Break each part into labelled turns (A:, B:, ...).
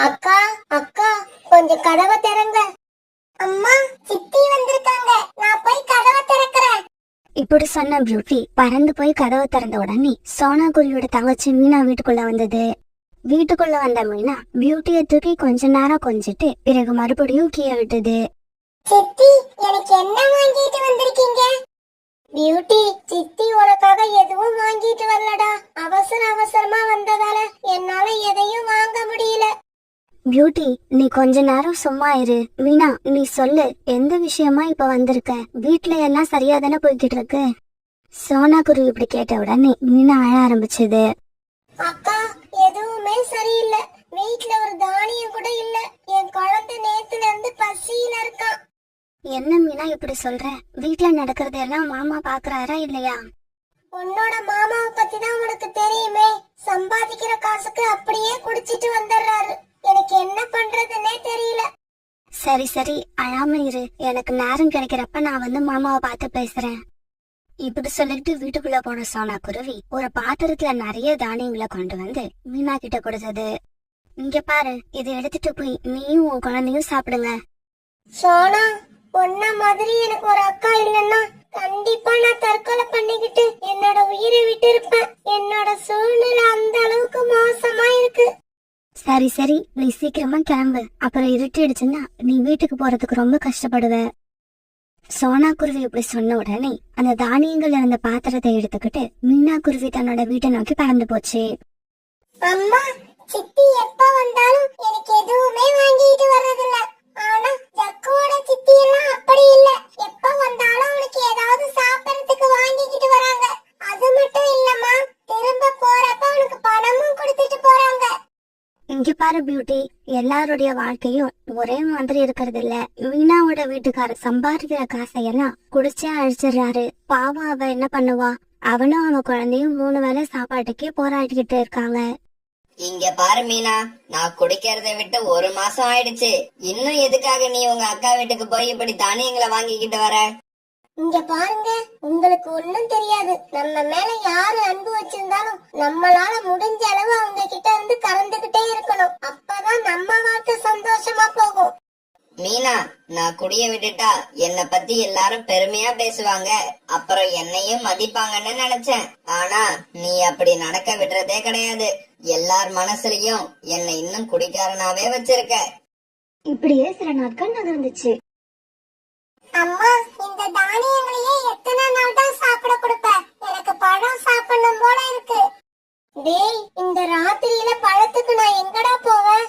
A: அக்கா அக்கா கொஞ்சம் கதவை திறங்க. அம்மா, சித்தி வந்திருக்காங்க, நான் போய் கதவை திறக்கிறேன்.
B: இப்படி சொன்ன பியூட்டி பறந்து போய் கதவை திறந்த உடனே சோனா குருவியோட தங்கச்சி மீனா வீட்டுக்குள்ள வந்தது. வீட்டுக்குள்ள வந்த மீனா பியூட்டியை தூக்கி கொஞ்ச நேரம் கொஞ்சிட்டு பிறகு மறுபடியும் கீழே விட்டது.
A: சித்தி, எனக்கு என்ன வாங்கிட்டு வந்திருக்கீங்க? பியூட்டி, சித்தி உனக்காக எதுவும் வாங்கிட்டு வரலடா. அவசரமா வந்ததால என்னால எதையும் வாங்க முடியல.
B: பியூட்டி, நீ கொஞ்ச நேரம் சும்மா இரு. மீனா, நீ சொல்லு, எந்த விஷயமா இப்ப வந்திருக்க? வீட்டுல எல்லாம் சரியா தானே போய்கிட்டு இருக்கு? சோனா குருவி இப்படி கேட்ட உடனே மீனா அழ ஆரம்பிச்சது.
A: அக்கா, எதுவுமே சரியில்லை. வீட்டுல ஒரு தானியம் கூட இல்ல. என் குழந்தை நேத்துல இருந்து பசியில இருக்கான்.
B: என்ன மீனா இப்படி சொல்ற? வீட்டுல நடக்கிறதெல்லாம் மாமா பாக்குறாரா இல்லையா?
A: உன்னோட மாமாவை பத்தி தான் உனக்கு தெரியுமே. சம்பாதிக்கிற காசுக்கு அப்படியே குடிச்சிட்டு வந்துடுறாரு. எனக்கு என்ன பண்றதுன்னே தெரியல.
B: சரி சரி, அழாம இரு. எனக்கு நேரம் கிடைக்கிறப்ப நான் வந்து மாமாவை பார்த்து பேசுறேன். இப்படி சொல்லிட்டு வீட்டுக்குள்ள போன சோனா குருவி ஒரு பாத்திரத்துல நிறைய தானியங்களை கொண்டு வந்து மீனா கிட்ட கொடுத்தது. இங்க பாரு, இதை எடுத்துட்டு போய் நீயும் உன் குழந்தையும் சாப்பிடுங்க.
A: சோனா, உன்ன மாதிரி எனக்கு ஒரு அக்கா இல்லைன்னா கண்டிப்பா நான் தற்கொலை பண்ணிக்கிட்டு என்னோட உயிரை விட்டு இருப்பேன். என்னோட சூழ்நிலை அந்த அளவுக்கு மோசமா இருக்கு.
B: சரி சரி, நீ சீக்கிரமா கிளம்பு. அப்புறம் இருட்டிடுச்சுன்னா நீ வீட்டுக்கு போறதுக்கு ரொம்ப கஷ்டப்படுவ. சோனா குருவி இப்படி சொன்ன உடனே அந்த தானியங்கள் இருந்த பாத்திரத்தை எடுத்துக்கிட்டு மீனா குருவி தன்னோட வீட்டை நோக்கி பறந்து போச்சு.
A: அம்மா, சித்தி எப்ப வந்தாலும் எனக்கு எதுவுமே வாங்கிட்டு வர்றதில்ல. ஆனா ஜக்குவோட சித்தி எல்லாம் அப்படி இல்ல. எப்ப வந்தாலும் அவனுக்கு ஏதாவது சாப்பிடறதுக்கு வாங்கிக்கிட்டு வராங்க. அது மட்டும் இல்லம்மா, திரும்ப போறப்ப அவனுக்கு பணமும் கொடுத்துட்டு போறாங்க.
B: இங்க பாரு பியூட்டி, எல்லாருடைய வாழ்க்கையும் ஒரே மாதிரி இருக்கிறது இல்ல. மீனாவோட வீட்டுக்காரர் சம்பாதிக்கிற காசையெல்லாம் குடிச்சே அழிச்சிடுறாரு. பாவம், அவ என்ன பண்ணுவா? அவனும் அவன் குழந்தையும் 3 வேளை சாப்பாட்டுக்கே போராடிக்கிட்டு இருக்காங்க.
C: இங்க பாரு மீனா, நான் குடிக்கிறத விட்டு 1 மாசம் ஆயிடுச்சு. இன்னும் எதுக்காக நீ உங்க அக்கா வீட்டுக்கு போய் இப்படி தானியங்களை வாங்கிக்கிட்டு வர?
A: இங்க பாருங்க, உங்களுக்கு ஒண்ணும் தெரியாது. நம்ம மேல யாரு அன்பு வச்சிருந்தாலும் நம்மளால முடிஞ்ச அளவு அவங்க கிட்ட இருந்து கறந்துகிட்டே இருக்கணும். அப்பதான் நம்ம வாழ்க்கை சந்தோஷமா போகும்.
C: மீனா, நான் குடிய விட்டுட்டா என்னை பத்தி எல்லாரும் பெருமையா பேசுவாங்க, அப்புறம் என்னையும் மதிப்பாங்கன்னு நினைச்சேன். ஆனா நீ அப்படி நடக்க விடுறதே கிடையாது. எல்லார் மனசுலயும் என்னை இன்னும் குடிக்காரனாவே வச்சிருக்க.
B: இப்படியே சில நாட்கள் நகர்ந்துச்சு.
A: அம்மா, இந்த தானியங்களையே எத்தனை நாள் தான் சாப்பிட கொடுப்ப? எனக்கு பழம் சாப்பிடணும் போல இருக்கு. டேய், இந்த ராத்திரியில பழத்துக்கு நான் எங்கடா போவேன்?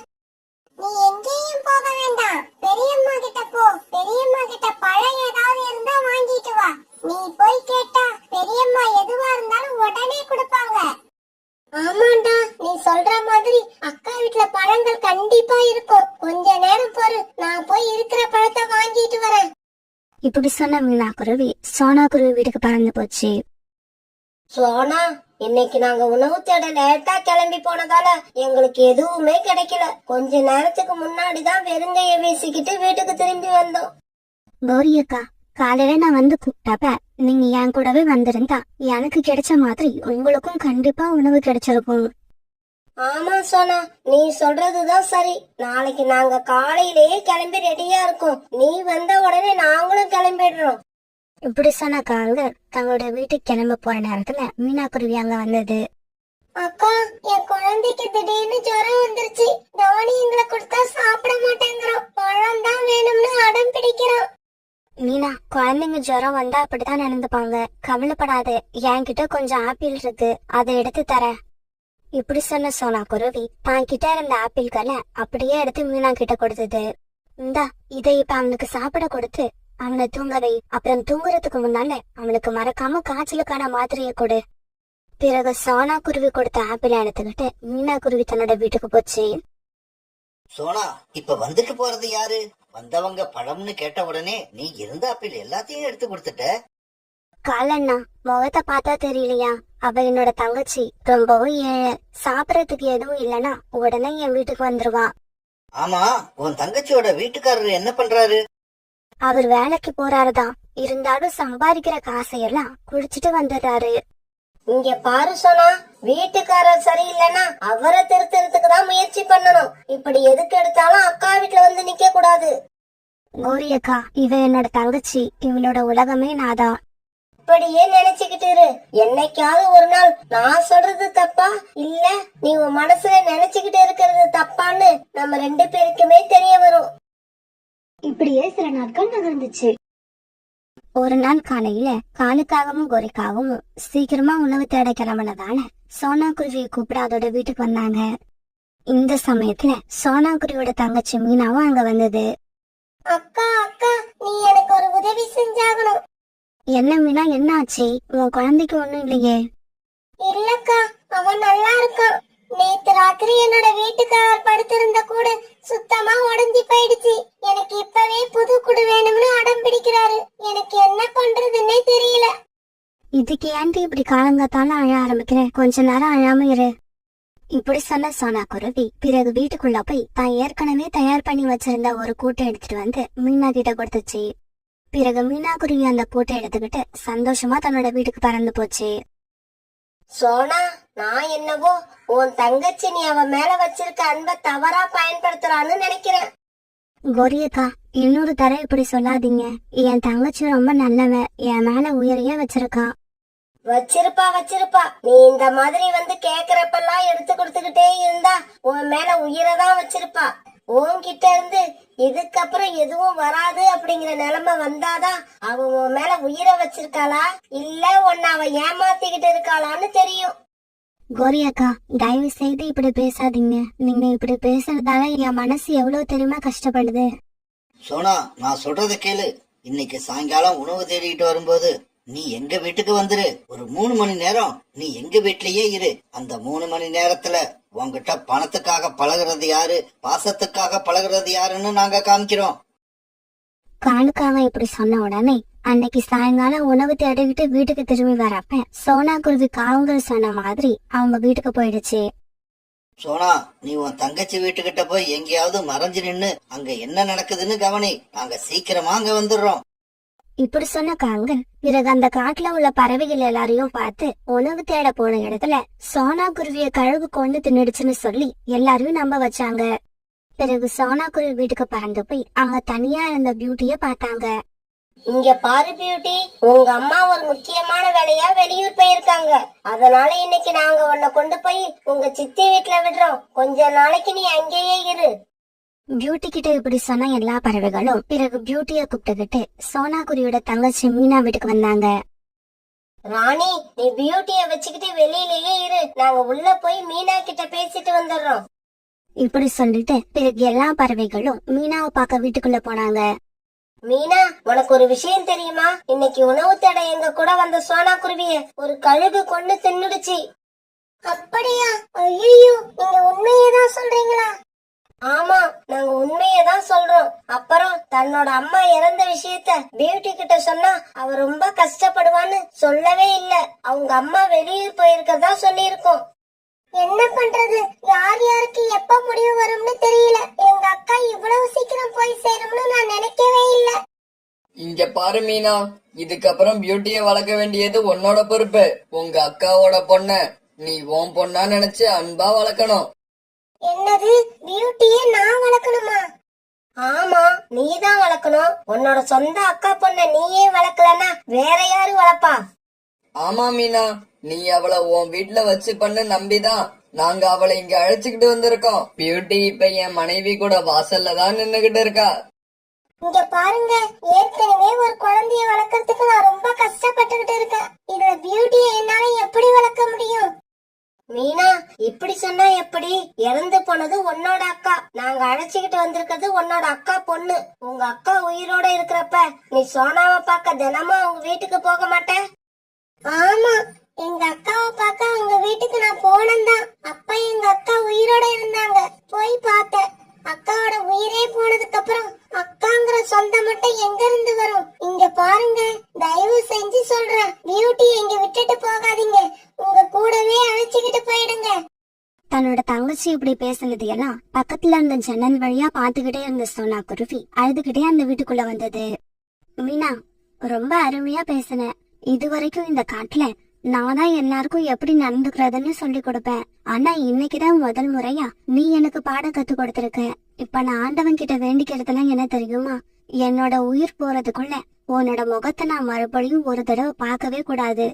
A: நீ எங்கேயும் போக வேண்டாம். பெரியம்மா கிட்ட போ. பெரியம்மா கிட்ட பழம் ஏதாவது இருந்தா வாங்கிட்டு வா. நீ போய் கேட்டா பெரியம்மா எதுவா இருந்தாலும் உடனே கொடுப்பாங்க. ஆமாண்டா, நீ சொல்ற மாதிரி அக்கா வீட்டுல பழங்கள் கண்டிப்பா இருக்கும். கொஞ்ச நேரம் பொறு, நான் போய் இருக்கிற பழத்தை வாங்கிட்டு வரேன்.
B: இப்படி சொன்ன மீனா குருவி சோனா குருவி வீட்டுக்கு பறந்து போச்சு.
A: சோனா, இன்னைக்கு நாங்க உணவு தேட லேட்டா கிளம்பி போனதால எங்களுக்கு எதுவுமே கிடைக்கல. கொஞ்ச நேரத்துக்கு முன்னாடிதான் வெறுங்கைய வீசிக்கிட்டு வீட்டுக்கு திரும்பி வந்தோம்.
B: கௌரி அக்கா, காலையில நான் வந்து கூப்பிட்டப்ப நீங்க என் கூடவே வந்திருந்தா எனக்கு கிடைச்ச மாதிரி உங்களுக்கும் கண்டிப்பா உணவு கிடைச்சிருக்கும்.
A: ஆமா சோனா, நீ சொல்றதுதான் சரி. நாளைக்கு நாங்க காலையிலேயே கிளம்பி ரெடியா இருக்கோம். நீ வந்த உடனே நாங்களும் கிளம்பிடுறோம்.
B: இப்படி சொன்ன காங்க தங்களோட வீட்டுக்கு கிளம்ப போற நேரத்துல மீனா குருவி அங்க வந்தது.
A: அக்கா, என் குழந்தைக்கு திடீர்னு ஜுரம் வந்துருச்சு. தானியங்களை கொடுத்தா சாப்பிட மாட்டேங்கிறான். பழம் தான் வேணும்னு அடம் பிடிக்கிறான்.
B: மீனா, குழந்தைங்க ஜுரம் வந்தா அப்படித்தான் நடந்துப்பாங்க. கவலைப்படாத, என்கிட்ட கொஞ்சம் ஆப்பிள் இருக்கு, அதை எடுத்து தரேன். இப்படி சொன்ன சோனா குருவி தான் கிட்ட இருந்த ஆப்பிள்களை அப்படியே எடுத்து மீனா கிட்ட கொடுத்தது. இந்தா, இதை இப்ப அவனுக்கு சாப்பிட கொடுத்து அவனை தூங்கவை. அப்புறம் தூங்குறதுக்கு முன்னால அவனுக்கு மறக்காம காய்ச்சலுக்கான மாத்திரையை கொடு. பிறகு சோனா குருவி கொடுத்த ஆப்பிளை எடுத்துக்கிட்டு மீனா குருவி தன்னோட வீட்டுக்கு போச்சு.
D: சோனா, இப்ப வந்துட்டு போறது யாரு? வந்தவங்க பழம்னு கேட்ட உடனே நீ இருந்த ஆப்பிள் எல்லாத்தையும் எடுத்து கொடுத்துட்ட.
B: காலண்ணா, முகத்தை பார்த்தா தெரியலையா? அவ என்னோட தங்கச்சி, ரொம்பவும் ஏழை. சாப்பிடறதுக்கு எதுவும் இல்லனா உடனே என் வீட்டுக்கு வந்துருவா.
D: ஆமா, உன் தங்கச்சியோட வீட்டுக்காரர் என்ன பண்றாரு?
B: அவர் வேலைக்கு போறாருதான். இருந்தாலும் சம்பாதிக்கிற காசையெல்லாம் குடிச்சிட்டு வந்துடுறாரு.
A: இங்க பாரு சோனா, வீட்டுக்காரர் சரியில்லைன்னா அவரை திருத்தறதுக்கு தான் முயற்சி பண்ணணும். இப்படி எதுக்கு எடுத்தாலும் அக்கா வீட்டுல வந்து நிக்க கூடாது.
B: கௌரி அக்கா, இவ என்னோட தங்கச்சி, இவளோட உலகமே நாதான்.
A: இப்படியே நினைச்சுக்கிட்டு இரு. என்னைக்காவது ஒரு நாள் நான் சொல்றது தப்பா இல்ல நீ உன் மனசுல நினைச்சுக்கிட்டு இருக்கிறது தப்பான்னு நம்ம 2 பேருக்குமே தெரிய வரும்.
B: இப்படியே சில நாட்கள் நகர்ந்துச்சு. ஒரு நாள் காலையில காலுக்காகவும் கோரிக்காகவும் சீக்கிரமா உணவு தேட கிளம்பினதால சோனா குருவியை கூப்பிட அதோட வீட்டுக்கு வந்தாங்க. இந்த சமயத்துல சோனா குருவியோட தங்கச்சி மீனாவும் அங்க வந்தது.
A: அக்கா அக்கா, நீ எனக்கு ஒரு உதவி செஞ்சாகணும்.
B: என்ன மீனா, என்ன ஆச்சு? உன் குழந்தைக்கு ஒண்ணும் இல்லையே?
A: இல்லக்கா, அவன் நல்லா இருக்கான். நேத்து ராத்திரி என்னோட வீட்டுக்காரர் படுத்திருந்த கூடு சுத்தமா உடைஞ்சு போயிடுச்சு. எனக்கு இப்பவே புது கூடு வேணும்னு அடம் பிடிக்கிறாரு. எனக்கு என்ன பண்றதுன்னே தெரியல.
B: இதுக்கு ஏன்ட்டு இப்படி காலங்காத்தால அழ ஆரம்பிக்கிறேன்? கொஞ்ச நேரம் அழாம இரு. இப்படி சொன்ன சோனா குருவி பிறகு வீட்டுக்குள்ள போய் தான் ஏற்கனவே தயார் பண்ணி வச்சிருந்த ஒரு கூட்டை எடுத்துட்டு வந்து மீனா கிட்ட கொடுத்துச்சு. பிறகு மீனா குருவி அந்த கூட்டை எடுத்துக்கிட்டு சந்தோஷமா தன்னோட வீட்டுக்கு பறந்து போச்சு.
A: சோனா, நான் என்னவோ உன் தங்கச்சி நீ அவ மேல வச்சிருக்க அன்பை தவறா பயன்படுத்துறான்னு நினைக்கிறேன்.
B: கோரியக்கா, இன்னொரு தர இப்படி சொல்லாதீங்க. என் தங்கச்சி ரொம்ப நல்லவ, என் மேல உயரையே வச்சிருக்கா.
A: வச்சிருப்பா. நீ இந்த மாதிரி வந்து கேக்குறப்பெல்லாம் எடுத்து கொடுத்துக்கிட்டே இருந்தா உன் மேல உயிரதான் வச்சிருப்பா. உன்கிட்ட இருந்து இதுக்கப்புறம் எதுவும் வராது அப்படிங்கிற நிலைமை வந்தாதான் அவ உன் மேல உயிரை வச்சிருக்காளா இல்ல உன்னை அவ ஏமாத்திக்கிட்டு இருக்காளான்னு தெரியும்.
B: கோரியக்கா, தயவு செய்து இப்படி பேசாதீங்க. நீங்க இப்படி பேசுறதால என் மனசு எவ்வளவு தெரியுமா கஷ்டப்படுது.
D: சோனா, நான் சொல்றத கேளு. இன்னைக்கு சாயங்காலம் உணவு தேடிட்டு வரும்போது நீ எங்க வீட்டுக்கு வந்துரு. ஒரு 3 மணி நேரம் நீ எங்க வீட்லயே இரு. அந்த 3 மணி நேரத்துல உங்ககிட்ட பணத்துக்காக பழகுறது யாரு, பாசத்துக்காக பழகுறது யாருன்னு நாங்க காமிக்கிறோம்.
B: காலுக்காக இப்படி சொன்ன உடனே அன்னைக்கு சாயங்காலம் உணவு தேடிக்கிட்டு வீட்டுக்கு திரும்பி வரப்ப சோனா குருவி காவங்கள் சொன்ன மாதிரி அவங்க வீட்டுக்கு போயிடுச்சு.
D: சோனா, நீ உன் தங்கச்சி வீட்டுக்கிட்ட போய் எங்கேயாவது மறைஞ்சு நின்னு அங்க என்ன நடக்குதுன்னு கவனி. நாங்க சீக்கிரமா அங்க வந்துடுறோம்.
B: இப்படி சொன்ன காங்கல் பிறகு அந்த காட்டுல உள்ள பறவைகள் எல்லாரையும் பார்த்து உணவு தேட போன இடத்துல சோனா குருவிய கழுகு கொண்டு தின்னுடுச்சுன்னு சொல்லி எல்லாரையும் நம்ப வச்சாங்க. பிறகு சோனா குருவி வீட்டுக்கு பறந்து போய் அவங்க தனியா இருந்த பியூட்டிய பார்த்தாங்க.
A: இங்க பாரு பியூட்டி, உங்க அம்மா ஒரு முக்கியமான வேலையா வெளியூர் போயிருக்காங்க. அதனால இன்னைக்கு நாங்க உன்னை கொண்டு போய் உங்க சித்தி வீட்டுல விடுறோம். கொஞ்ச நாளைக்கு நீ அங்கேயே இரு.
B: பியூட்டி கிட்ட இப்படி சொன்ன எல்லா பறவைகளும் பிறகு பியூட்டிய கூப்பிட்டுக்கிட்டு சோனா குருவியோட தங்கச்சி மீனா வீட்டுக்கு வந்தாங்க.
A: ராணி, நீ பியூட்டிய வச்சுக்கிட்டு வெளியிலேயே இரு. நாங்க உள்ள போய் மீனா கிட்ட பேசிட்டு வந்துடுறோம்.
B: இப்படி சொல்லிட்டு பிறகு எல்லா பறவைகளும் மீனாவை பார்க்க வீட்டுக்குள்ள போனாங்க.
A: மீனா, உனக்கு ஒரு விஷயம் தெரியுமா? இன்னைக்கு உணவு தேட எங்க கூட வந்த சோனா குருவிய ஒரு கழுகு கொண்டு தின்னுடுச்சு. அப்படியா? ஐயோ, நீங்க உண்மையேதான் சொல்றீங்களா? ஆமா, நாங்க உண்மையதான் சொல்றோம். அப்புறம் தன்னோட அம்மா இறந்த விஷயத்த பியூட்டி கிட்ட சொன்னா அவ ரொம்ப கஷ்டப்படுவான்னு சொல்லவே இல்ல. அவங்க அம்மா வெளியூர் போயிருக்கதா சொல்லியிருக்கோம். என்ன பண்றது? யார் யாருக்கு எப்ப முடிவு வரும்னு தெரியல. எங்க அக்கா இவ்வளவு சீக்கிரம் போய் சேரும்னு நான் நினைக்கவே இல்ல.
E: இங்க பாரு மீனா, இதுக்கப்புறம் பியூட்டிய வளர்க்க வேண்டியது உன்னோட பொறுப்பு. உங்க அக்காவோட பொண்ண நீ உன் பொண்ணா நினைச்சு அன்பா வளர்க்கணும்.
A: என்னது? பியூட்டிய நான் வளர்க்கணுமா? ஆமா, நீதான் வளர்க்கணும். உன்னோட சொந்த அக்கா பொண்ண நீயே வளர்க்கலன்னா வேற யாரு வளர்ப்பா?
E: ஆமா மீனா, நீ அவளை உன் வீட்டுல வச்சு பண்ணு நம்பிதான் நாங்க அவளை இங்க அழைச்சுக்கிட்டு வந்திருக்கோம். பியூட்டி இப்ப என் மனைவி கூட வாசல்ல தான் நின்னுகிட்டு இருக்கா.
A: இங்க பாருங்க, ஏற்கனவே ஒரு குழந்தைய வளர்க்கறதுக்கு நான் ரொம்ப கஷ்டப்பட்டுகிட்டு இருக்கேன். இதுல பியூட்டிய என்னால எப்படி வளர்க்க முடியும்? மீனா, இப்படி சொன்னா எப்படி? இறந்து போனது உன்னோட அக்கா. நாங்க அழைச்சுக்கிட்டு வந்திருக்கிறது உன்னோட அக்கா பொண்ணு. உங்க அக்கா உயிரோட இருக்கிறப்ப நீ சோனாவை பார்க்க தினமும் அவங்க வீட்டுக்கு போக மாட்ட? ஆமா, எங்க அக்காவை பார்க்க அவங்க வீட்டுக்கு நான் போனேன்தான். அப்ப எங்க அக்கா உயிரோட இருந்தாங்க. போய் பார்த்தேன். அக்காவோட உயிரே போனதுக்கு அப்புறம் அக்காங்கிற சொந்தம் மட்டும் எங்க இருந்து வரும்? இங்க பாருங்க, தயவு செஞ்சு சொல்றேன், பியூட்டி எங்க விட்டுட்டு போகாதீங்க. உங்க கூடவே அழைச்சுக்கிட்டு போயிடுங்க.
B: தன்னோட தங்கச்சி இப்படி பேசுனது எல்லாம் பக்கத்துல இருந்த ஜன்னல் வழியா பாத்துக்கிட்டே இருந்த சோனா குருவி அழுதுகிட்டே அந்த வீட்டுக்குள்ள வந்தது. மீனா, ரொம்ப அருமையா பேசுன. இதுவரைக்கும் இந்த காட்டுல நான் தான் எல்லாருக்கும் எப்படி நடந்துக்கிறதுன்னு சொல்லி கொடுப்பேன். ஆனா இன்னைக்குதான் முதல் முறையா நீ எனக்கு பாடம் கத்து கொடுத்திருக்க. இப்ப நான் ஆண்டவன் கிட்ட வேண்டிக்கிறதுலாம் என்ன தெரியுமா? என்னோட உயிர் போறதுக்குள்ள உன்னோட முகத்தை நான் மறுபடியும் ஒரு தடவை பார்க்கவே கூடாது.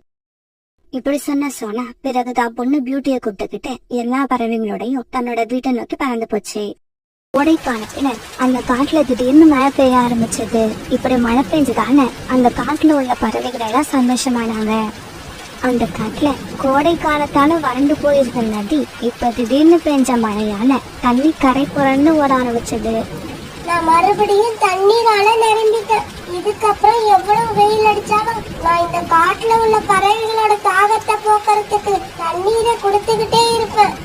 B: இப்படி சொன்ன சோனா பிறகுதான் பொண்ணு பியூட்டியை கூப்பிட்டுக்கிட்டு எல்லா பறவைகளோடையும் தன்னோட வீட்டை நோக்கி பறந்து போச்சு. கோடைக்காலத்துல அந்த காட்டுல திடீர்னு மழை பெய்ய ஆரம்பிச்சது. இப்படி மழை பெஞ்சதால அந்த காட்டுல உள்ள பறவைகள் எல்லாம் சந்தோஷமானாங்க. அந்த காட்டுல கோடை காலத்தால வறண்டு போயிருந்த நதி இப்ப திடீர்னு பெஞ்ச மழையால தண்ணி கரை புரண்டு ஓட ஆரம்பிச்சது.
A: நான் மறுபடியும் தண்ணீரால நிரம்பிட்டேன். இதுக்கப்புறம் எவ்வளவு வெயில் அடிச்சாலும் நான் இந்த காட்டுல உள்ள பறவைகளோட தாகத்தை போக்குறதுக்கு தண்ணீரை கொடுத்துக்கிட்டே இருப்பேன்.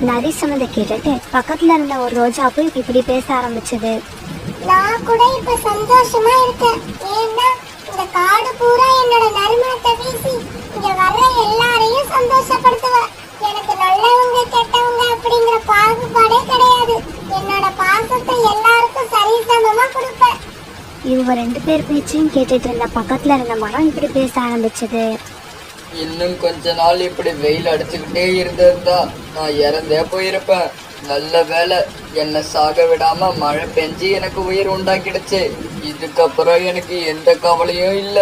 B: நதி சொன்னதை கேட்டுட்டு பக்கத்துல இருந்த ஒரு ரோஜா போய் இப்படி பேச ஆரம்பிச்சது.
A: நான் கூட இப்ப சந்தோஷமா இருக்கேன். ஏன்னா இந்த காடு பூரா என்னோட நறுமணத்தை வீசி இங்க வர்ற எல்லாரையும் சந்தோஷப்படுத்துவேன். எனக்கு நல்லவங்க கெட்டவங்க அப்படிங்கிற பாகுபாடே கிடையாது. என்னோட பாசத்தை எல்லாருக்கும் சரிசமமா கொடுப்பேன்.
B: இவங்க 2 பேர் பேச்சையும் கேட்டுட்டு இருந்த பக்கத்துல இருந்த மரம் இப்படி பேச ஆரம்பிச்சது.
E: இன்னும் கொஞ்ச நாள் இப்படி வெயில் அடிச்சுக்கிட்டே இருந்திருந்தா நான் இறந்தே போயிருப்பேன். நல்ல வேலை என்னை சாக விடாம மழை பெஞ்சு எனக்கு உயிர் உண்டாக்கிடுச்சு. இதுக்கப்புறம் எனக்கு எந்த கவலையும் இல்ல.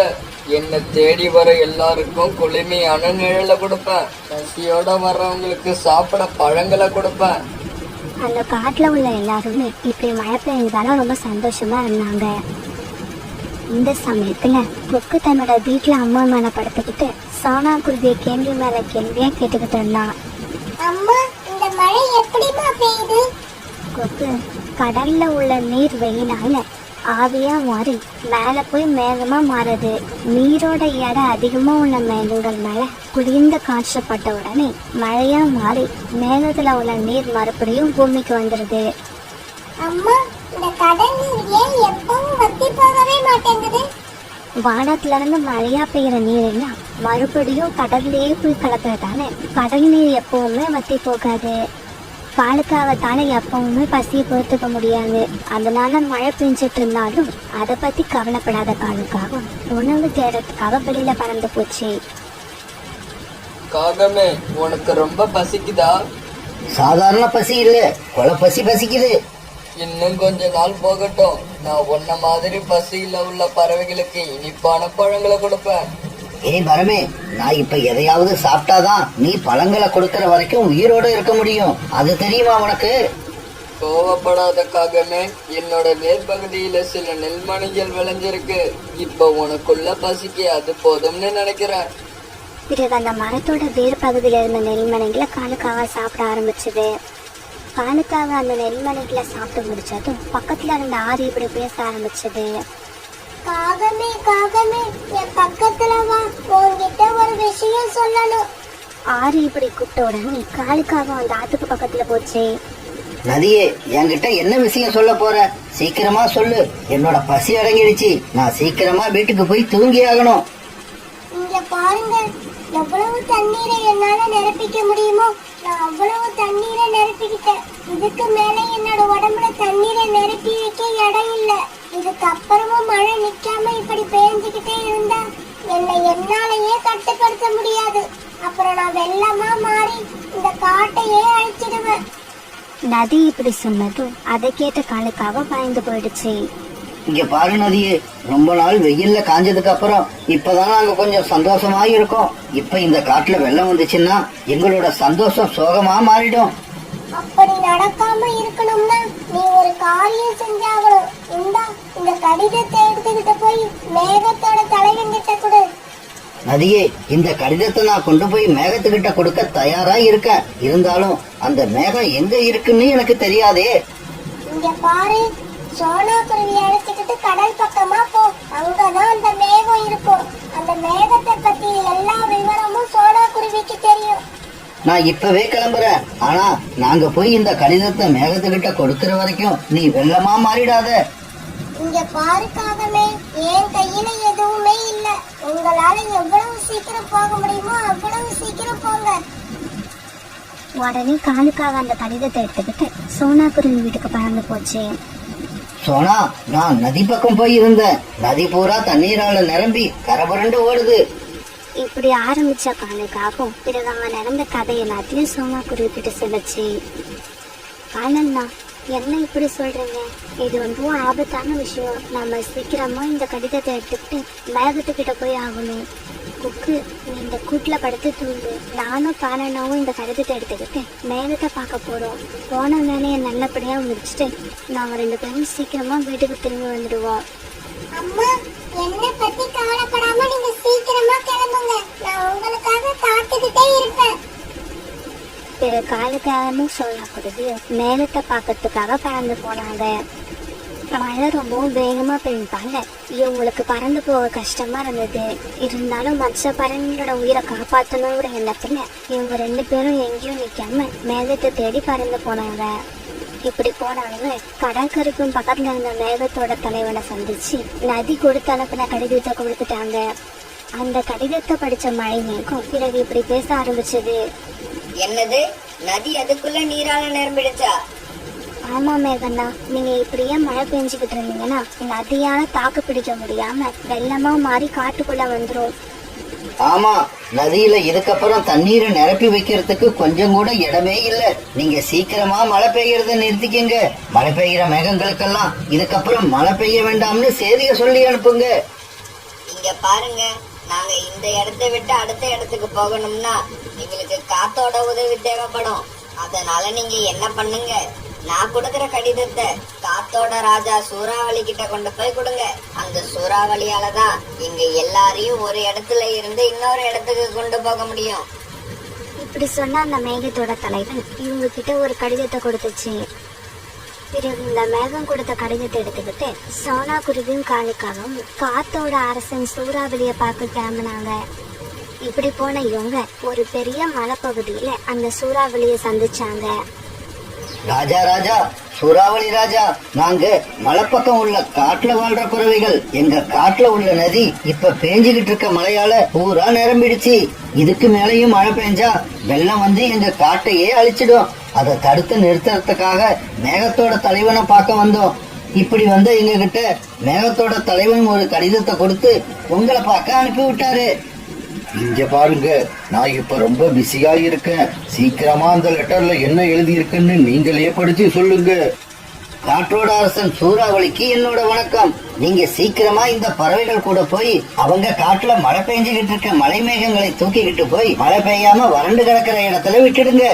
E: என்னை தேடி வர எல்லாருக்கும் குளிமையான நிழலை கொடுப்பேன். பசியோட வர்றவங்களுக்கு சாப்பிட பழங்களை கொடுப்பேன்.
B: அந்த காட்டுல உள்ள எல்லாருமே இப்படி மழை பெய்ஞ்சதால ரொம்ப சந்தோஷமா இருந்தாங்க. இந்த சமயத்துல கொக்கு தன்னோட வீட்டுல அம்மா மேல படுத்துக்கிட்டு சோனா குருவிய கேள்வி மேல கேள்வியா கேட்டுக்கிட்டு இருந்தான்.
A: அம்மா, இந்த மழை எப்படிமா பெய்யுது?
B: கொக்கு, கடல்ல உள்ள நீர் வெயிலால ஆவியா மாறி மேல போய் மேகமா மாறுது. நீரோட எடை அதிகமா உள்ள மேகங்கள் மேல குளிர்ந்த காற்றப்பட்ட உடனே மழையா மாறி மேகத்துல உள்ள நீர் மறுபடியும் பூமிக்கு வந்துருது.
A: அம்மா, இந்த கடல் நீர் ஏன் எப்பவும் வத்தி போகவே மாட்டேங்குது?
B: வானத்துல இருந்து மழையா பெய்யற நீர் எல்லாம் மறுபடியும் கடல்லையே போய் கலக்கிறதால கடல் நீர் எப்பவுமே வத்தி போகாது. காலுக்காகத்தானே எப்பவுமே பசியை பொறுத்துக்க முடியாது. அதனால மழை பெஞ்சிட்டு இருந்தாலும் அதை பத்தி கவலைப்படாத காலுக்காக உணவு தேடுறதுக்காக வெளியில பறந்து போச்சு.
E: காகமே, உனக்கு ரொம்ப பசிக்குதா?
D: சாதாரண பசி இல்ல, கொலை பசி பசிக்குது.
E: இன்னும் கொஞ்ச நாள் போகட்டும். நான் உன்ன மாதிரி பசியில உள்ள பறவைகளுக்கு இனிப்பான பழங்களை கொடுப்பேன்.
D: ஏய் மரமே, நான் இப்ப எதையாவது சாப்பிட்டாதான் நீ பழங்களை கொடுக்கற வரைக்கும் உயிரோட இருக்க முடியும். அது தெரியுமா உனக்கு?
E: கோவப்படாத காகமே, என்னோட மேற்பகுதியில சில நெல்மணிகள் விளைஞ்சிருக்கு. இப்ப உனக்குள்ள பசிக்கு அது போதும்னு நினைக்கிறேன்.
B: பிறகு அந்த மரத்தோட வேறு பகுதியில இருந்த நெல்மணிகளை காலுக்காக சாப்பிட ஆரம்பிச்சது. காலுக்காக அந்த நெல்மணிகளை சாப்பிட்டு முடிச்சதும் பக்கத்துல இருந்த ஆறு இப்படி பேச ஆரம்பிச்சது.
A: காகமே, காகமே, என் பக்கத்துல வா, உன்கிட்ட ஒரு விஷயம் சொல்லணும்.
B: ஆறு இப்படி கூப்பிட்ட உடனே காலுக்காக அந்த ஆத்துக்கு பக்கத்துல போச்சு.
D: நதியே, என்கிட்ட என்ன விஷயம் சொல்ல போற? சீக்கிரமா சொல்லு. என்னோட பசி அடங்கிடுச்சு. நான் சீக்கிரமா வீட்டுக்கு போய் தூங்கி ஆகணும்.
A: இங்க பாருங்க, எவ்வளவு தண்ணீரை என்னால நிரப்பிக்க முடியுமோ நான் அவ்வளவு தண்ணீரை நிரப்பிக்கிட்டேன். இதுக்கு மேல என்னோட உடம்புல தண்ணீரை நிரப்பி வைக்க இடம் இல்ல. இதுக்கு அப்புறமும் மழை நிக்காம இப்படி பேஞ்சுக்கிட்டே இருந்தா என்னை என்னாலேயே கட்டுப்படுத்த முடியாது. அப்புறம் நான் வெள்ளமா மாறி இந்த காட்டையே அழிச்சிடுவேன்.
B: நதி இப்படி சொன்னதும் அதை கேட்ட காலுக்காக பயந்து போயிடுச்சு.
D: இங்க பாரு நதியே, ரொம்ப நாள் வெயில்ல காஞ்சதுக்கு அப்புறம் இப்பதான் நாங்க கொஞ்சம் சந்தோஷமா இருக்கோம். இப்ப இந்த காட்டுல வெள்ளம் வந்துச்சுன்னா எங்களோட சந்தோஷம் சோகமா மாறிடும்.
A: அப்படி நடக்காம இருக்கணும்னா நீ ஒரு காரியம் செஞ்சாகணும். இந்த கடிதத்தை எடுத்துக்கிட்டு போய் மேகத்தோட தலைவன்கிட்ட கொடு.
D: நதியே, இந்த கடிதத்தை நான் கொண்டு போய் மேகத்துக்கிட்ட கொடுக்க தயாரா இருக்கேன். இருந்தாலும் அந்த மேகம் எங்க இருக்குன்னு எனக்கு தெரியாதே.
A: இங்க பாரு, சோனா குருவி அழைச்சிக்கிட்டு கடல் பக்கமா போ. அங்கதான் அந்த மேகம் இருக்கும். அந்த மேகத்தை பத்தி எல்லா விவரமும் சோனா குருவிக்கு தெரியும்.
D: நான் இப்பவே கிளம்புறேன். ஆனா நாங்க போய் இந்த கடிதத்தை மேகத்துக்கிட்ட கொடுக்கற வரைக்கும் நீ வெள்ளமா மாறிடாத.
A: இங்க பாரு காகமே, என் கையில எதுவுமே இல்ல. உங்களால எவ்வளவு சீக்கிரம் போக முடியுமோ அவ்வளவு சீக்கிரம் போங்க.
B: உடனே காலுக்காக அந்த கடிதத்தை எடுத்துக்கிட்டு சோனா குருவி வீட்டுக்கு பறந்து போச்சு.
D: சோனா, நான் நதி பக்கம் போய் இருந்தேன். நதி பூரா தண்ணீரால நிரம்பி கரபுரண்டு ஓடுது.
B: இப்படி ஆரம்பிச்ச காலுக்காகவும் பிறகு அங்க நடந்த கதை எல்லாத்தையும் சோனா குருவிக்கிட்ட சொல்லுச்சு. ஆனந்தா, என்ன இப்படி சொல்றீங்க? இது ரொம்பவும் ஆபத்தான விஷயம். நம்ம சீக்கிரமா இந்த கடிதத்தை எடுத்துக்கிட்டு மேகத்துக்கிட்ட போய் ஆகணும். குக்கு, நீ இந்த கூட்டுல படுத்து தூங்கு. நானும் பாலனாவும் இந்த கடிதத்தை எடுத்துக்கிட்டு மேகத்தை பார்க்க போறோம். போன வேலையை நல்லபடியா முடிச்சுட்டு நாம 2 பேரும் சீக்கிரமா வீட்டுக்கு திரும்பி வந்துடுவோம்.
A: அம்மா, என்ன பத்தி கவலைப்படாம நீங்க சீக்கிரமா கிளம்புங்க. நான் உங்களுக்காக காத்துக்கிட்டே இருப்பேன்.
B: பிற காலுக்காகவும் சோனா குருவி மேகத்தை பார்க்கறதுக்காக பறந்து போனாங்க. மழை ரொம்பவும் வேகமா பெய்தாங்க. இவங்களுக்கு பறந்து போக கஷ்டமா இருந்தது. இருந்தாலும் மற்ற பறவைகளோட உயிரை காப்பாற்றணுங்கிற எண்ணத்துல இவங்க 2 பேரும் எங்கேயும் நிக்காம மேகத்தை தேடி பறந்து போனாங்க. இப்படி போனவங்க கடற்கரைக்கும் பக்கத்துல இருந்த மேகத்தோட தலைவனை சந்திச்சு நதி கொடுத்து அனுப்பின கடிதத்தை கொடுத்துட்டாங்க. அந்த கடிதத்தை படிச்ச மழை மேகம் பிறகு இப்படி பேச ஆரம்பிச்சது.
C: என்னது, நதி அதுக்குள்ள நீரால நிரம்பிடுச்சா?
B: ஆமா மேகண்ணா, நீங்க இப்படியே மழை பெஞ்சுக்கிட்டு இருந்தீங்கன்னா நதியால தாக்கு பிடிக்க முடியாம வெள்ளமா மாறி காட்டுக்குள்ள வந்துரும்.
D: ஆமா, நதியில இதுக்கப்புறம் தண்ணீரை நிரப்பி வைக்கிறதுக்கு கொஞ்சம் கூட இடமே இல்ல. நீங்க சீக்கிரமா மழை பெய்யறத நிறுத்திக்கங்க. மழை பெய்யற மேகங்களுக்கெல்லாம் இதுக்கப்புறம் மழை பெய்ய வேண்டாம்னு செய்திய சொல்லி அனுப்புங்க.
C: இங்க பாருங்க, நாங்க இந்த இடத்தை விட்டு அடுத்த இடத்துக்கு போகணும்னா எங்களுக்கு காத்தோட உதவி தேவைப்படும். அதனால நீங்க என்ன பண்ணுங்க, நான் கொடுக்கிற கடிதத்தை காத்தோட ராஜா சூறாவளி கிட்ட கொண்டு போய் கொடுங்க. அந்த சூறாவளியாலதான் எங்க எல்லாரையும் ஒரு இடத்துல இருந்து இன்னொரு இடத்துக்கு கொண்டு போக முடியும்.
B: இப்படி சொன்ன அந்த மேகத்தோட தலைவன் இவங்க கிட்ட ஒரு கடிதத்தை கொடுத்துச்சு. பிறகு இந்த மேகம் கொடுத்த கடிதத்தை எடுத்துக்கிட்டு சோனா குருவியும் காலுக்காகவும் காத்தோட அரசன் சூறாவளியை பார்க்க கிளம்பினாங்க. இப்படி போன இவங்க ஒரு பெரிய மலைப்பகுதியில அந்த சூறாவளியை சந்திச்சாங்க.
D: ராஜா ராஜா, சூறாவளி ராஜா, நாங்க மலைப்பக்கம் உள்ள காட்டுல வாழ்ற பறவைகள். எங்க காட்டுல உள்ள நதி இப்ப பேஞ்சுகிட்டு இருக்க மழையால பூரா நிரம்பிடுச்சு. இதுக்கு மேலையும் மழை பெஞ்சா வெள்ளம் வந்து எங்க காட்டையே அழிச்சிடும். அதை தடுத்து நிறுத்துறதுக்காக மேகத்தோட தலைவனை பார்க்க வந்தோம். இப்படி வந்த எங்க கிட்ட மேகத்தோட தலைவன் ஒரு கடிதத்தை கொடுத்து உங்களை பார்க்க அனுப்பி விட்டாரு. இங்க பாருங்க, நான் இப்ப ரொம்ப பிஸியா இருக்கேன். சீக்கிரமா அந்த லெட்டர்ல என்ன எழுதி இருக்குன்னு நீங்களே படிச்சு சொல்லுங்க. காற்றோட அரசன் சூறாவளிக்கு என்னோட வணக்கம். நீங்க சீக்கிரமா இந்த பறவைகள் கூட போய் அவங்க காட்டுல மழை பெஞ்சுகிட்டு இருக்க மலை மேகங்களை தூக்கிக்கிட்டு போய் மழை பெய்யாம வறண்டு கிடக்கிற இடத்துல விட்டுடுங்க.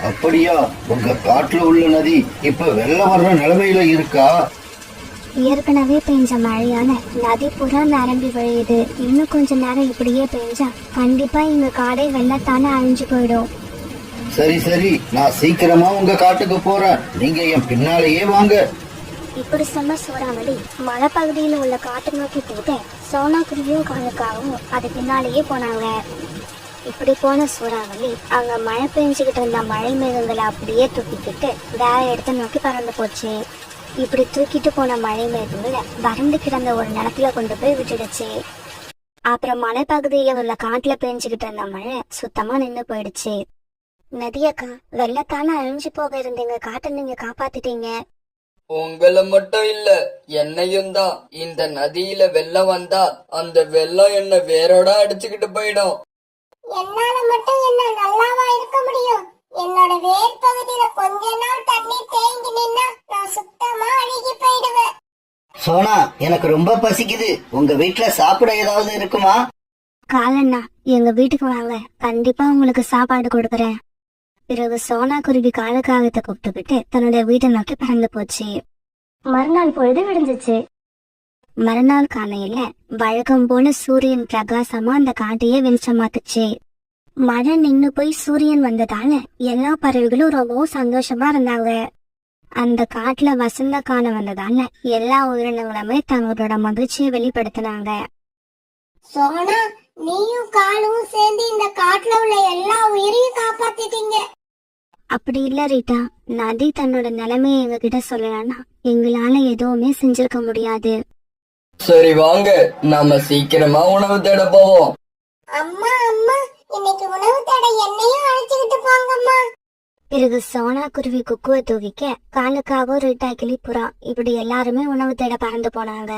D: அப்படியா? உங்க காட்டுல உள்ள நதி இப்ப வெள்ளம் வர்ற நிலைமையில இருக்கா?
B: ஏற்கனவே பெஞ்ச மழையால நதி புறா நிரம்பி வழியுது. இன்னும் கொஞ்ச நேரம் இப்படியே பெஞ்சா கண்டிப்பா எங்க காடே வெள்ளத்தான அழிஞ்சு போயிடும்.
D: சரி சரி, நான் சீக்கிரமா உங்க காட்டுக்கு போறேன். நீங்க என் பின்னாலேயே வாங்க.
B: இப்படி சொன்ன சூறாவளி மலைப்பகுதியில உள்ள காட்டு நோக்கி போக சோனா குருவியும் காலுக்காகவும் அது பின்னாலேயே போனாங்க. இப்படி போன சூறாவளி அங்க மழை பெஞ்சுக்கிட்டு இருந்த மழை மேகங்களை அப்படியே தூக்கிக்கிட்டு வேற இடத்த நோக்கி பறந்து போச்சு. இப்படி தூக்கிட்டு போன மழை மேகங்களை வறண்டு கிடந்த ஒரு நிலத்துல கொண்டு போய் விட்டுடுச்சு. அப்புறம் மலைப்பகுதியில உள்ள காட்டுல பெஞ்சுக்கிட்டு இருந்த மழை சுத்தமா நின்னு போயிடுச்சு. நதியக்கா, வெள்ளத்தால அழிஞ்சு போக இருந்தீங்க காட்டை நீங்க காப்பாத்திட்டீங்க.
E: உங்களை மட்டும் இல்ல, என்னையும் தான். இந்த நதியில வெள்ளம் வந்தா அந்த வெள்ளம் என்ன வேரோட அடிச்சுக்கிட்டு போயிடும்.
A: என்னால மட்டும் என்ன நல்லாவா இருக்க முடியும்? என்னோட வேர் பகுதியில கொஞ்ச நாள் தண்ணீர் தேங்கி நின்னா நான் சுத்தமா அழுகி போயிடுவேன்.
D: சோனா, எனக்கு ரொம்ப பசிக்குது. உங்க வீட்டுல சாப்பிட ஏதாவது இருக்குமா?
B: காலண்ணா, எங்க வீட்டுக்கு வாங்க, கண்டிப்பா உங்களுக்கு சாப்பாடு கொடுக்கறேன். பிறகு சோனா குருவி காலுக்காகத்தை கூப்பிட்டுக்கிட்டு தன்னுடைய வீட்டை நோக்கி பறந்து போச்சு. மறுநாள் பொழுது விடிஞ்சிச்சு. மறுநாள் காலையில வழக்கம் போல சூரியன் பிரகாசமா அந்த காட்டையே வெளிச்சமாத்துச்சு. மழை நின்னு போய் சூரியன் வந்ததால எல்லா பறவைகளும் ரொம்பவும் சந்தோஷமா இருந்தாங்க. அந்த காட்டுல வசந்த காலம் வந்ததால எல்லா உயிரினங்களுமே தங்களோட மகிழ்ச்சியை வெளிப்படுத்தினாங்க.
A: சோனா, நீயும் காலும் சேர்ந்து இந்த காட்டுல உள்ள எல்லா உயிரையும் காப்பாத்திட்டீங்க.
B: அப்படி இல்ல ரீட்டா, நதி தன்னோட நிலைமையை எங்ககிட்ட சொல்லலன்னா எங்களால எதுவுமே செஞ்சிருக்க முடியாது.
E: சரி வாங்க, நாம சீக்கிரமா உணவு தேட போவோம்.
A: அம்மா அம்மா, இன்னைக்கு உணவு தேட என்னையும் அழைச்சுக்கிட்டு போங்கம்மா.
B: பிறகு சோனா குருவி குக்குவை தூக்கிக்க காலுக்காக ரீட்டா கிளி புறா இப்படி எல்லாருமே உணவு தேட பறந்து போனாங்க.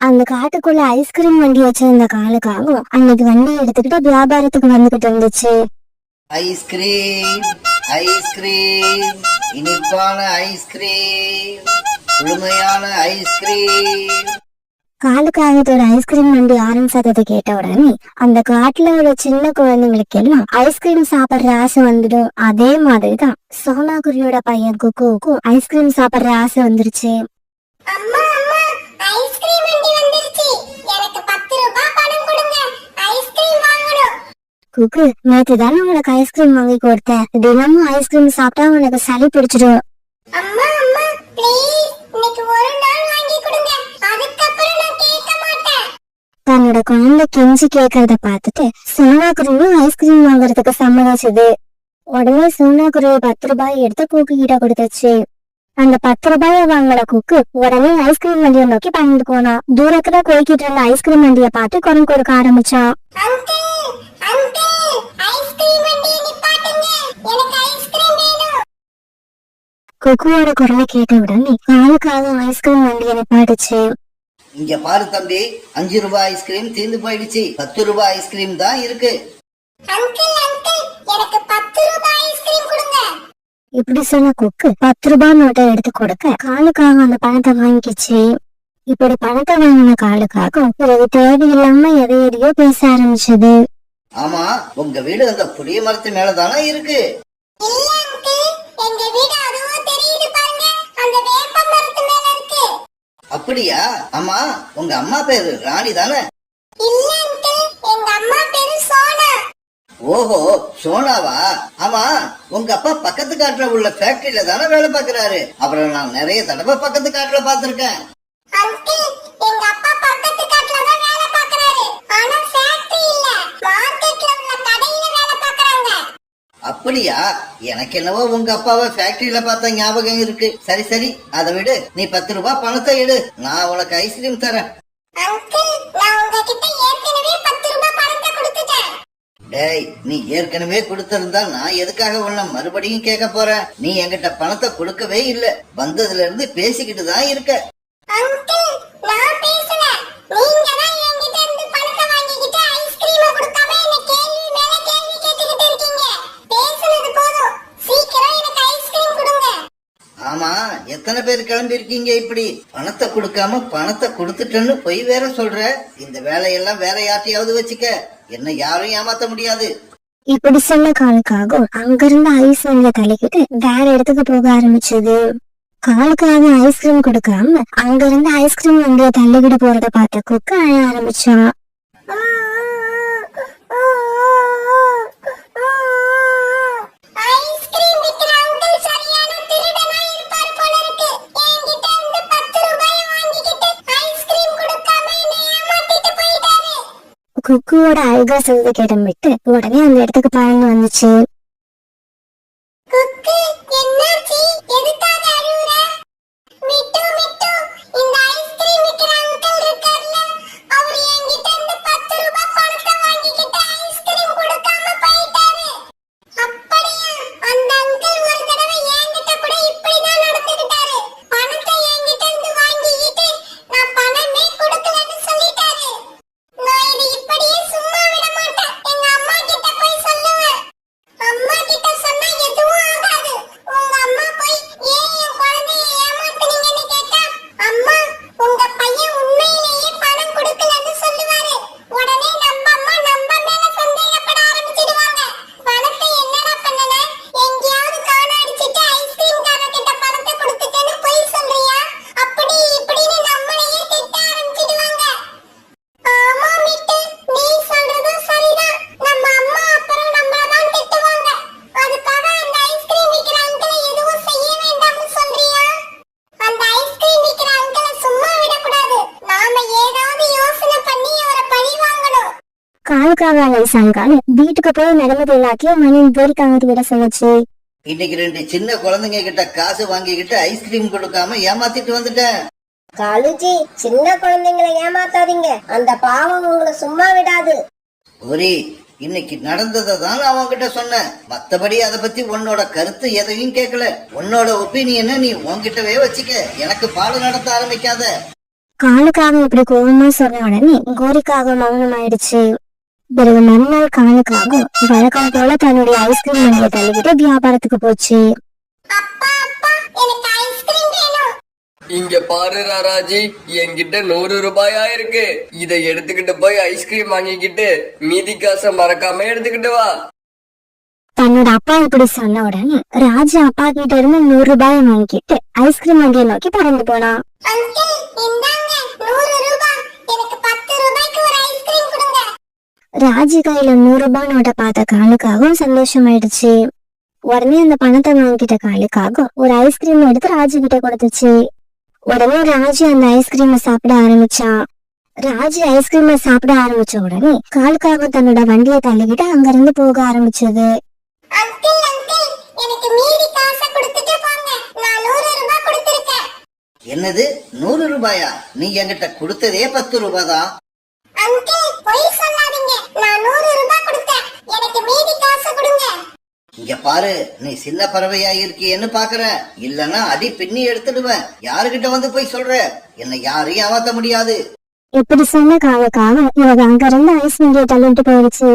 B: அந்த காட்டுக்குள்ள ஐஸ்கிரீம் வண்டி வச்சிருந்த காலுக்காகவும் அன்னைக்கு வண்டி எடுத்துக்கிட்டு வியாபாரத்துக்கு வந்துகிட்டு இருந்துச்சு.
D: ஐஸ்கிரீம், ஐஸ்கிரீம், இனிப்பான ஐஸ்கிரீம், குளுமையான ஐஸ்கிரீம்.
B: காலுக்காகத்தோட ஐஸ்கிரீம் வண்டி ஆரம்பிச்சதை கேட்ட உடனே அந்த காட்டுல உள்ள சின்ன குழந்தைங்களுக்கு எல்லாம் ஐஸ்கிரீம் சாப்பிடுற ஆசை வந்துடும். அதே மாதிரிதான் சோனா குருவியோட பையன் குக்குவுக்கும் ஐஸ்கிரீம் சாப்பிடுற ஆசை வந்துருச்சு.
A: அம்மா அம்மா ஐஸ்கிரீம் வண்டி வந்துருச்சு. எனக்கு 10 ரூபாய் பணம் கொடுங்க. ஐஸ்கிரீம் வாங்கணும்.
B: குக்கு, நேத்து தானே உனக்கு ஐஸ்கிரீம் வாங்கி கொடுத்தேன். தினமும் ஐஸ்கிரீம் சாப்பிட்டா உனக்கு சளி பிடிச்சிடும்.
A: அம்மா அம்மா ப்ளீஸ் இன்னைக்கு ஒரு நாள் வாங்கி கொடுங்க. அதுக்கப்புறம் நான் கேட்க மாட்டேன்.
B: தன்னோட குழந்தை கெஞ்சி கேக்குறத பார்த்துட்டு சோனா குருவி ஐஸ்கிரீம் வாங்குறதுக்கு சம்மதிச்சது. உடனே சோனா குருவி 10 ரூபாய் எடுத்து குக்கு கிட்ட கொடுத்துச்சு. அந்த 10 ரூபாய வாங்கின குக்கு உடனே ஐஸ்கிரீம் வண்டியை நோக்கி பயந்து போனா. தூரத்துல போய்கிட்டு இருந்த ஐஸ்கிரீம் வண்டியை பார்த்து குரல் கொடுக்க ஆரம்பிச்சான்.
A: அங்கிள் அங்கிள் ஐஸ்கிரீம் வண்டியை நிப்பாட்டுங்க. எனக்கு ஐஸ்கிரீம் வேணும்.
B: குக்குவோட குரலை கேட்ட உடனே காலுக்காக ஐஸ்கிரீம் வண்டியை நிப்பாட்டுச்சு.
D: இங்க பாரு தம்பி, 5 ரூபாய் ஐஸ்கிரீம் தீர்ந்து போயிடுச்சு. 10 ரூபாய் ஐஸ்கிரீம் தான் இருக்கு.
A: அங்கிள் அங்கிள் எனக்கு 10 ரூபாய் ஐஸ்கிரீம் கொடுங்க.
B: இப்படி சொன்ன குக்கு 10 ரூபாய் நோட்டை எடுத்து கொடுக்க காலுக்காக அந்த பணத்தை வாங்கிக்கிச்சு. இப்படி பணத்தை வாங்கின காலுக்காக பிறகு தேவையில்லாம எதையோ பேச ஆரம்பிச்சது.
D: ஆமா, உங்க வீடு அந்த புளிய மரத்து மேலதானே இருக்கு.
A: இல்ல அங்கிள், எங்க வீடு அதுவும் தெரியுது பாருங்க. அந்த வேப்ப மரத்து மேல இருக்கு.
D: அப்படியா? ஆமா, உங்க அம்மா பேரு ராணி தானே?
A: இல்ல அங்கிள், எங்க அம்மா பேரு சோனா.
D: ஓஹோ, சோனாவா? ஆமா, உங்க அப்பா பக்கத்து காட்டுல உள்ள ஃபேக்டரியில தானே வேலை பாக்குறாரு. அப்புறம் நான் நிறைய தடவை பக்கத்து காட்டுல பாத்திருக்கேன்.
A: அங்கிள், எங்க அப்பா பக்கத்து காட்டுல தான் வேலை பாக்குறாரு. ஆனா ஃபேக்டரி இல்ல, மார்க்கெட்ல உள்ள கடையில வேலை பாக்குறாங்க.
D: அப்படியா? எனக்கு என்னவோ உங்க அப்பாவை ஃபேக்டரியில பார்த்த ஞாபகம் இருக்கு. சரி சரி, அதை விடு. நீ 10 ரூபாய் பணத்தை எடு, நான் உனக்கு ஐஸ்கிரீம் தரேன்.
A: அங்கிள், நான் உங்ககிட்ட ஏற்கனவே 10 ரூபாய் பணத்தை கொடுத்துட்டேன்.
D: டேய், நீ ஏற்கனவே கொடுத்திருந்தா நான் எதுக்காக உன்னை மறுபடியும் கேட்க போறேன்? நீ என்கிட்ட பணத்தை கொடுக்கவே இல்ல. வந்ததுல இருந்து பேசிக்கிட்டு தான் இருக்க.
A: அங்கிள், நான் பேசல. நீங்க தான் என்கிட்ட இருந்து பணத்தை வாங்கிக்கிட்டு ஐஸ்கிரீமை கொடுக்காம என்ன கேள்வி மேல கேள்வி கேட்டுக்கிட்டு இருக்கீங்க. பேசுனது போதும். சீக்கிரம் எனக்கு ஐஸ்கிரீம் கொடுங்க.
D: ஆமா, எத்தனை பேர் கிளம்பி இருக்கீங்க? இப்படி பணத்தை கொடுக்காம பணத்தை கொடுத்துட்டேன்னு பொய் வேற சொல்ற. இந்த வேலையெல்லாம் வேற யார்ட்டையாவது வச்சுக்க. என்ன யாரும் ஏமாத்த முடியாது.
B: இப்படி சொன்ன காலுக்காக அங்கிருந்து ஐஸ் வண்டியை தள்ளிக்கிட்டு வேற இடத்துக்கு போக ஆரம்பிச்சது. காலுக்காக ஐஸ்கிரீம் கொடுக்காம அங்கிருந்து ஐஸ்கிரீம் வண்டியை தள்ளிக்கிட்டு போறத பார்த்த குக்கு அழ ஆரம்பிச்சான்.
A: ஐஸ்கிரீம் விக்கிற அங்கிள் சரியான திருடனா இருப்பார் போல இருக்கு. என்கிட்ட இருந்து 10 ரூபாய் வாங்கிக்கிட்டு ஐஸ்கிரீம் கொடுக்காம என்னை ஏமாத்திட்டு போயிட்டாரு.
B: குக்குவோட அழுகா சொல்றது கேட்டம் விட்டு உடனே அந்த இடத்துக்கு பழங்க வந்துச்சு.
A: குக்கு, என்னாச்சு? எதுக்காக அழுவுற? மிட்டு மிட்டு, இந்த ஐஸ்கிரீம் விக்கிற அங்கிள் இருக்கார்ல, அவர் என்கிட்ட இருந்து 10 ரூபாய் பணத்தை வாங்கிக்கிட்டு ஐஸ்கிரீம் கொடுக்காம போயிட்டாரு. அப்படியா? அந்த அங்கிள் ஒரு தடவை என்கிட்ட கூட இப்படிதான் நடந்துக்கிட்டாரு. பணத்தை என்கிட்ட இருந்து வாங்கிக்கிட்டு நான் பணமே கொடுக்கலன்னு சொல்லிட்டாரு. நான் இது இப்படியே சும்மா விட மாட்டேன். எங்க அம்மா கிட்ட போய் சொல்லுவேன். அம்மா கிட்ட சொன்னா எதுவும் ஆகாது. உங்க அம்மா போய் ஏன் என் குழந்தைய ஏமாத்துனீங்கன்னு கேட்டா, அம்மா உங்க பையன் உண்மையிலேயே பணம் கொடுக்கலன்னு சொல்லுவாரு. உடனே நம்ம அம்மா நம்ம மேல சந்தேகப்பட ஆரம்பிச்சிடுவாங்க. பணத்தை என்னடா பண்ணல? எங்கேயாவது காண அடிச்சிட்டு ஐஸ்கிரீம் காரர்கிட்ட பணத்தை கொடுத்துட்டேன்னு பொய் சொல்றியா? அப்படி இப்படின்னு நம்மளையே திட்ட ஆரம்பிச்சிடுவாங்க. ஆமா மிட்டு, நீ சொல்றதும் சரிதான். நம்ம அம்மா அப்புறம் நம்மள தான் திட்டுவாங்க. அதுக்காக அந்த ஐஸ்கிரீம் விக்கிற அங்கிளை எதுவும் செய்ய வேண்டாம்னு சொல்றியா? அந்த ஐஸ்கிரீம் விக்கிற அங்கிளை சும்மா விடக்கூடாது. நாம ஏதாவது யோசனை பண்ணி அவரை பழி வாங்கணும்.
B: காலுக்காக சாயங்காலம் வீட்டுக்கு போய் நடந்தது எல்லாத்தையும் மணி போரிக்காங்க விட சொல்லுச்சு.
D: இன்னைக்கு 2 சின்ன குழந்தைங்க கிட்ட காசு வாங்கிக்கிட்டு ஐஸ்கிரீம் கொடுக்காம ஏமாத்திட்டு வந்துட்டேன்.
F: காலுஜி, சின்ன குழந்தைங்களை ஏமாத்தாதீங்க. அந்த பாவம் உங்களை சும்மா விடாது.
D: ஒரே இன்னைக்கு நடந்ததை தான் நான் உன்கிட்ட சொன்னேன். மத்தபடி அதை பத்தி உன்னோட கருத்து எதையும் கேட்கல. உன்னோட ஒப்பீனியனை நீ உன்கிட்டவே வச்சுக்க. எனக்கு பாடம் நடத்த ஆரம்பிக்காத.
B: காலுக்காக இப்படி கோபமா சொன்ன உடனே கோரிக்காக மௌனம் ஆயிடுச்சு. பிறகு மறுநாள் காலுக்காக வழக்கம் போல தன்னுடைய ஐஸ்கிரீம் வண்டியை தள்ளிக்கிட்டு வியாபாரத்துக்கு போச்சு.
A: அப்பா அப்பா எனக்கு ஐஸ்கிரீம் வேணும்.
E: இங்க பாரு ராராஜி, என்கிட்ட 100 ரூபாயா இருக்கு. இதை எடுத்துக்கிட்டு போய் ஐஸ்கிரீம் வாங்கிக்கிட்டு மீதி காசை மறக்காம எடுத்துக்கிட்டு வா.
B: தன்னோட அப்பா இப்படி சொன்ன உடனே ராஜு அப்பா கிட்ட இருந்து 100 ரூபாயை வாங்கிட்டு ஐஸ்கிரீம் வண்டியை நோக்கி பறந்து போனான்.
A: அங்கிள் இந்தாங்க 100 ரூபாய். எனக்கு 10 ரூபாய்க்கு ஒரு ஐஸ்கிரீம் கொடுங்க.
B: ராஜு கையில 100 ரூபாய் நோட்டை பார்த்த காலுக்காகவும் சந்தோஷமாயிடுச்சு. உடனே அந்த பணத்தை வாங்கிட்ட காலுக்காக ஒரு ஐஸ்கிரீம் எடுத்து ராஜு கிட்ட கொடுத்துச்சு. உடனே ராஜு அந்த ஐஸ்கிரீமை சாப்பிட ஆரம்பிச்சான். ராஜு ஐஸ்கிரீமை சாப்பிட ஆரம்பிச்ச உடனே காலுக்காக தன்னோட வண்டியை தள்ளிக்கிட்டு அங்கிருந்து போக ஆரம்பிச்சது.
A: அங்கிள் அங்கிள் எனக்கு மீதி காசை கொடுத்துட்டு போங்க. நான் 100 ரூபாய் கொடுத்திருக்கேன்.
D: என்னது 100 ரூபாயா? நீ என்கிட்ட கொடுத்ததே 10 ரூபாய் தான்.
A: அங்கிள் பொய் சொல்லாதீங்க. நான் 100 ரூபாய் கொடுத்தேன். எனக்கு மீதி காசை கொடுங்க.
D: இங்க பாரு, நீ சின்ன பறவையா இருக்கியேன்னு பாக்குற, இல்லன்னா அடி பின்னி எடுத்துடுவேன். யாருகிட்ட வந்து போய் சொல்ற? என்னை யாரையும் ஏமாத்த முடியாது.
B: இப்படி சொன்ன காலுக்காக இவங்க அங்கிருந்து ஐஸ் வண்டியை தள்ளிட்டு போயிடுச்சு.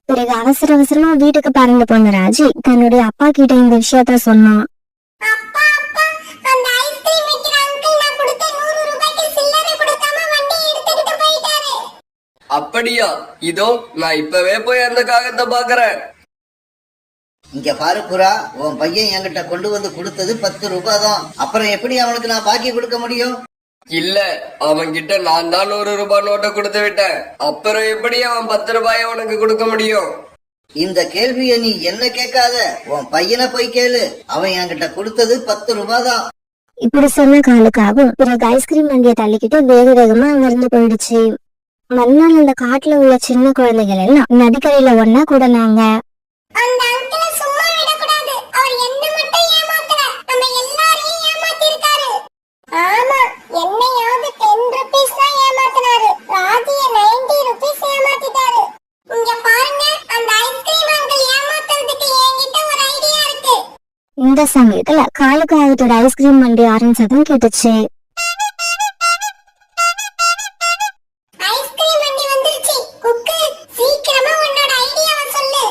B: பிறகு அவசர அவசரமா வீட்டுக்கு பறந்து போன ராஜு தன்னுடைய அப்பா கிட்ட இந்த விஷயத்த சொன்னான்.
A: அப்பா அப்பா அந்த ஐஸ்கிரீம் விக்கிற அங்கிள் நான் கொடுத்த 100 ரூபாய்க்கு சில்லறை கொடுக்காம வண்டியை எடுத்துக்கிட்டு போயிட்டாரு.
E: அப்படியா? இதோ நான் இப்பவே போய் அந்த காகத்தை பாக்குறேன்.
D: இங்க பாரு புறா, உன் பையன் என்கிட்ட கொண்டு வந்து கொடுத்தது 10 ரூபாய் தான். அப்புறம் எப்படி அவனுக்கு நான் பாக்கி கொடுக்க முடியும்?
E: இல்ல, அவன்கிட்ட நான் தான் 100 ரூபாய் நோட்டை கொடுத்து விட்டேன். அப்புறம் எப்படி அவன் 10 ரூபாய உனக்கு கொடுக்க முடியும்?
D: இந்த கேள்விய நீ என்ன கேட்காத, உன் பையனை போய் கேளு. அவன் என்கிட்ட கொடுத்தது 10 ரூபாய் தான்.
B: இப்படி சொன்ன காலுக்காகவும் பிறகு ஐஸ்கிரீம் வண்டியை தள்ளிக்கிட்டு வேக வேகமா அங்கிருந்து போயிடுச்சு. மறுநாள் அந்த காட்டுல உள்ள சின்ன குழந்தைகள் எல்லாம் நதிக்கரையில ஒன்னா கூடனாங்க.
A: அந்த அங்கிளை சும்மா விடக்கூடாது. அவர் என்ன மட்டும் ஏமாத்தல, நம்ம எல்லாரையும் ஏமாத்தி இருக்காரு. ஆமா, என்னையாவது 10 ரூபீஸ் தான் ஏமாத்தினாரு. ராஜிய 90 ரூபீஸ் ஏமாத்திட்டாரு. இங்க பாருங்க, அந்த ஐஸ்கிரீம் அங்கிள் ஏமாத்துறதுக்கு என்கிட்ட ஒரு ஐடியா இருக்கு.
B: இந்த சமயத்துல காலுக்காகத்தோட ஐஸ்கிரீம் வண்டி ஆரம்பிச்சதும் கேட்டுச்சு.
A: ஐஸ்கிரீம் வண்டி வந்துருச்சு. குக்கு, சீக்கிரமா உன்னோட ஐடியாவை சொல்லு.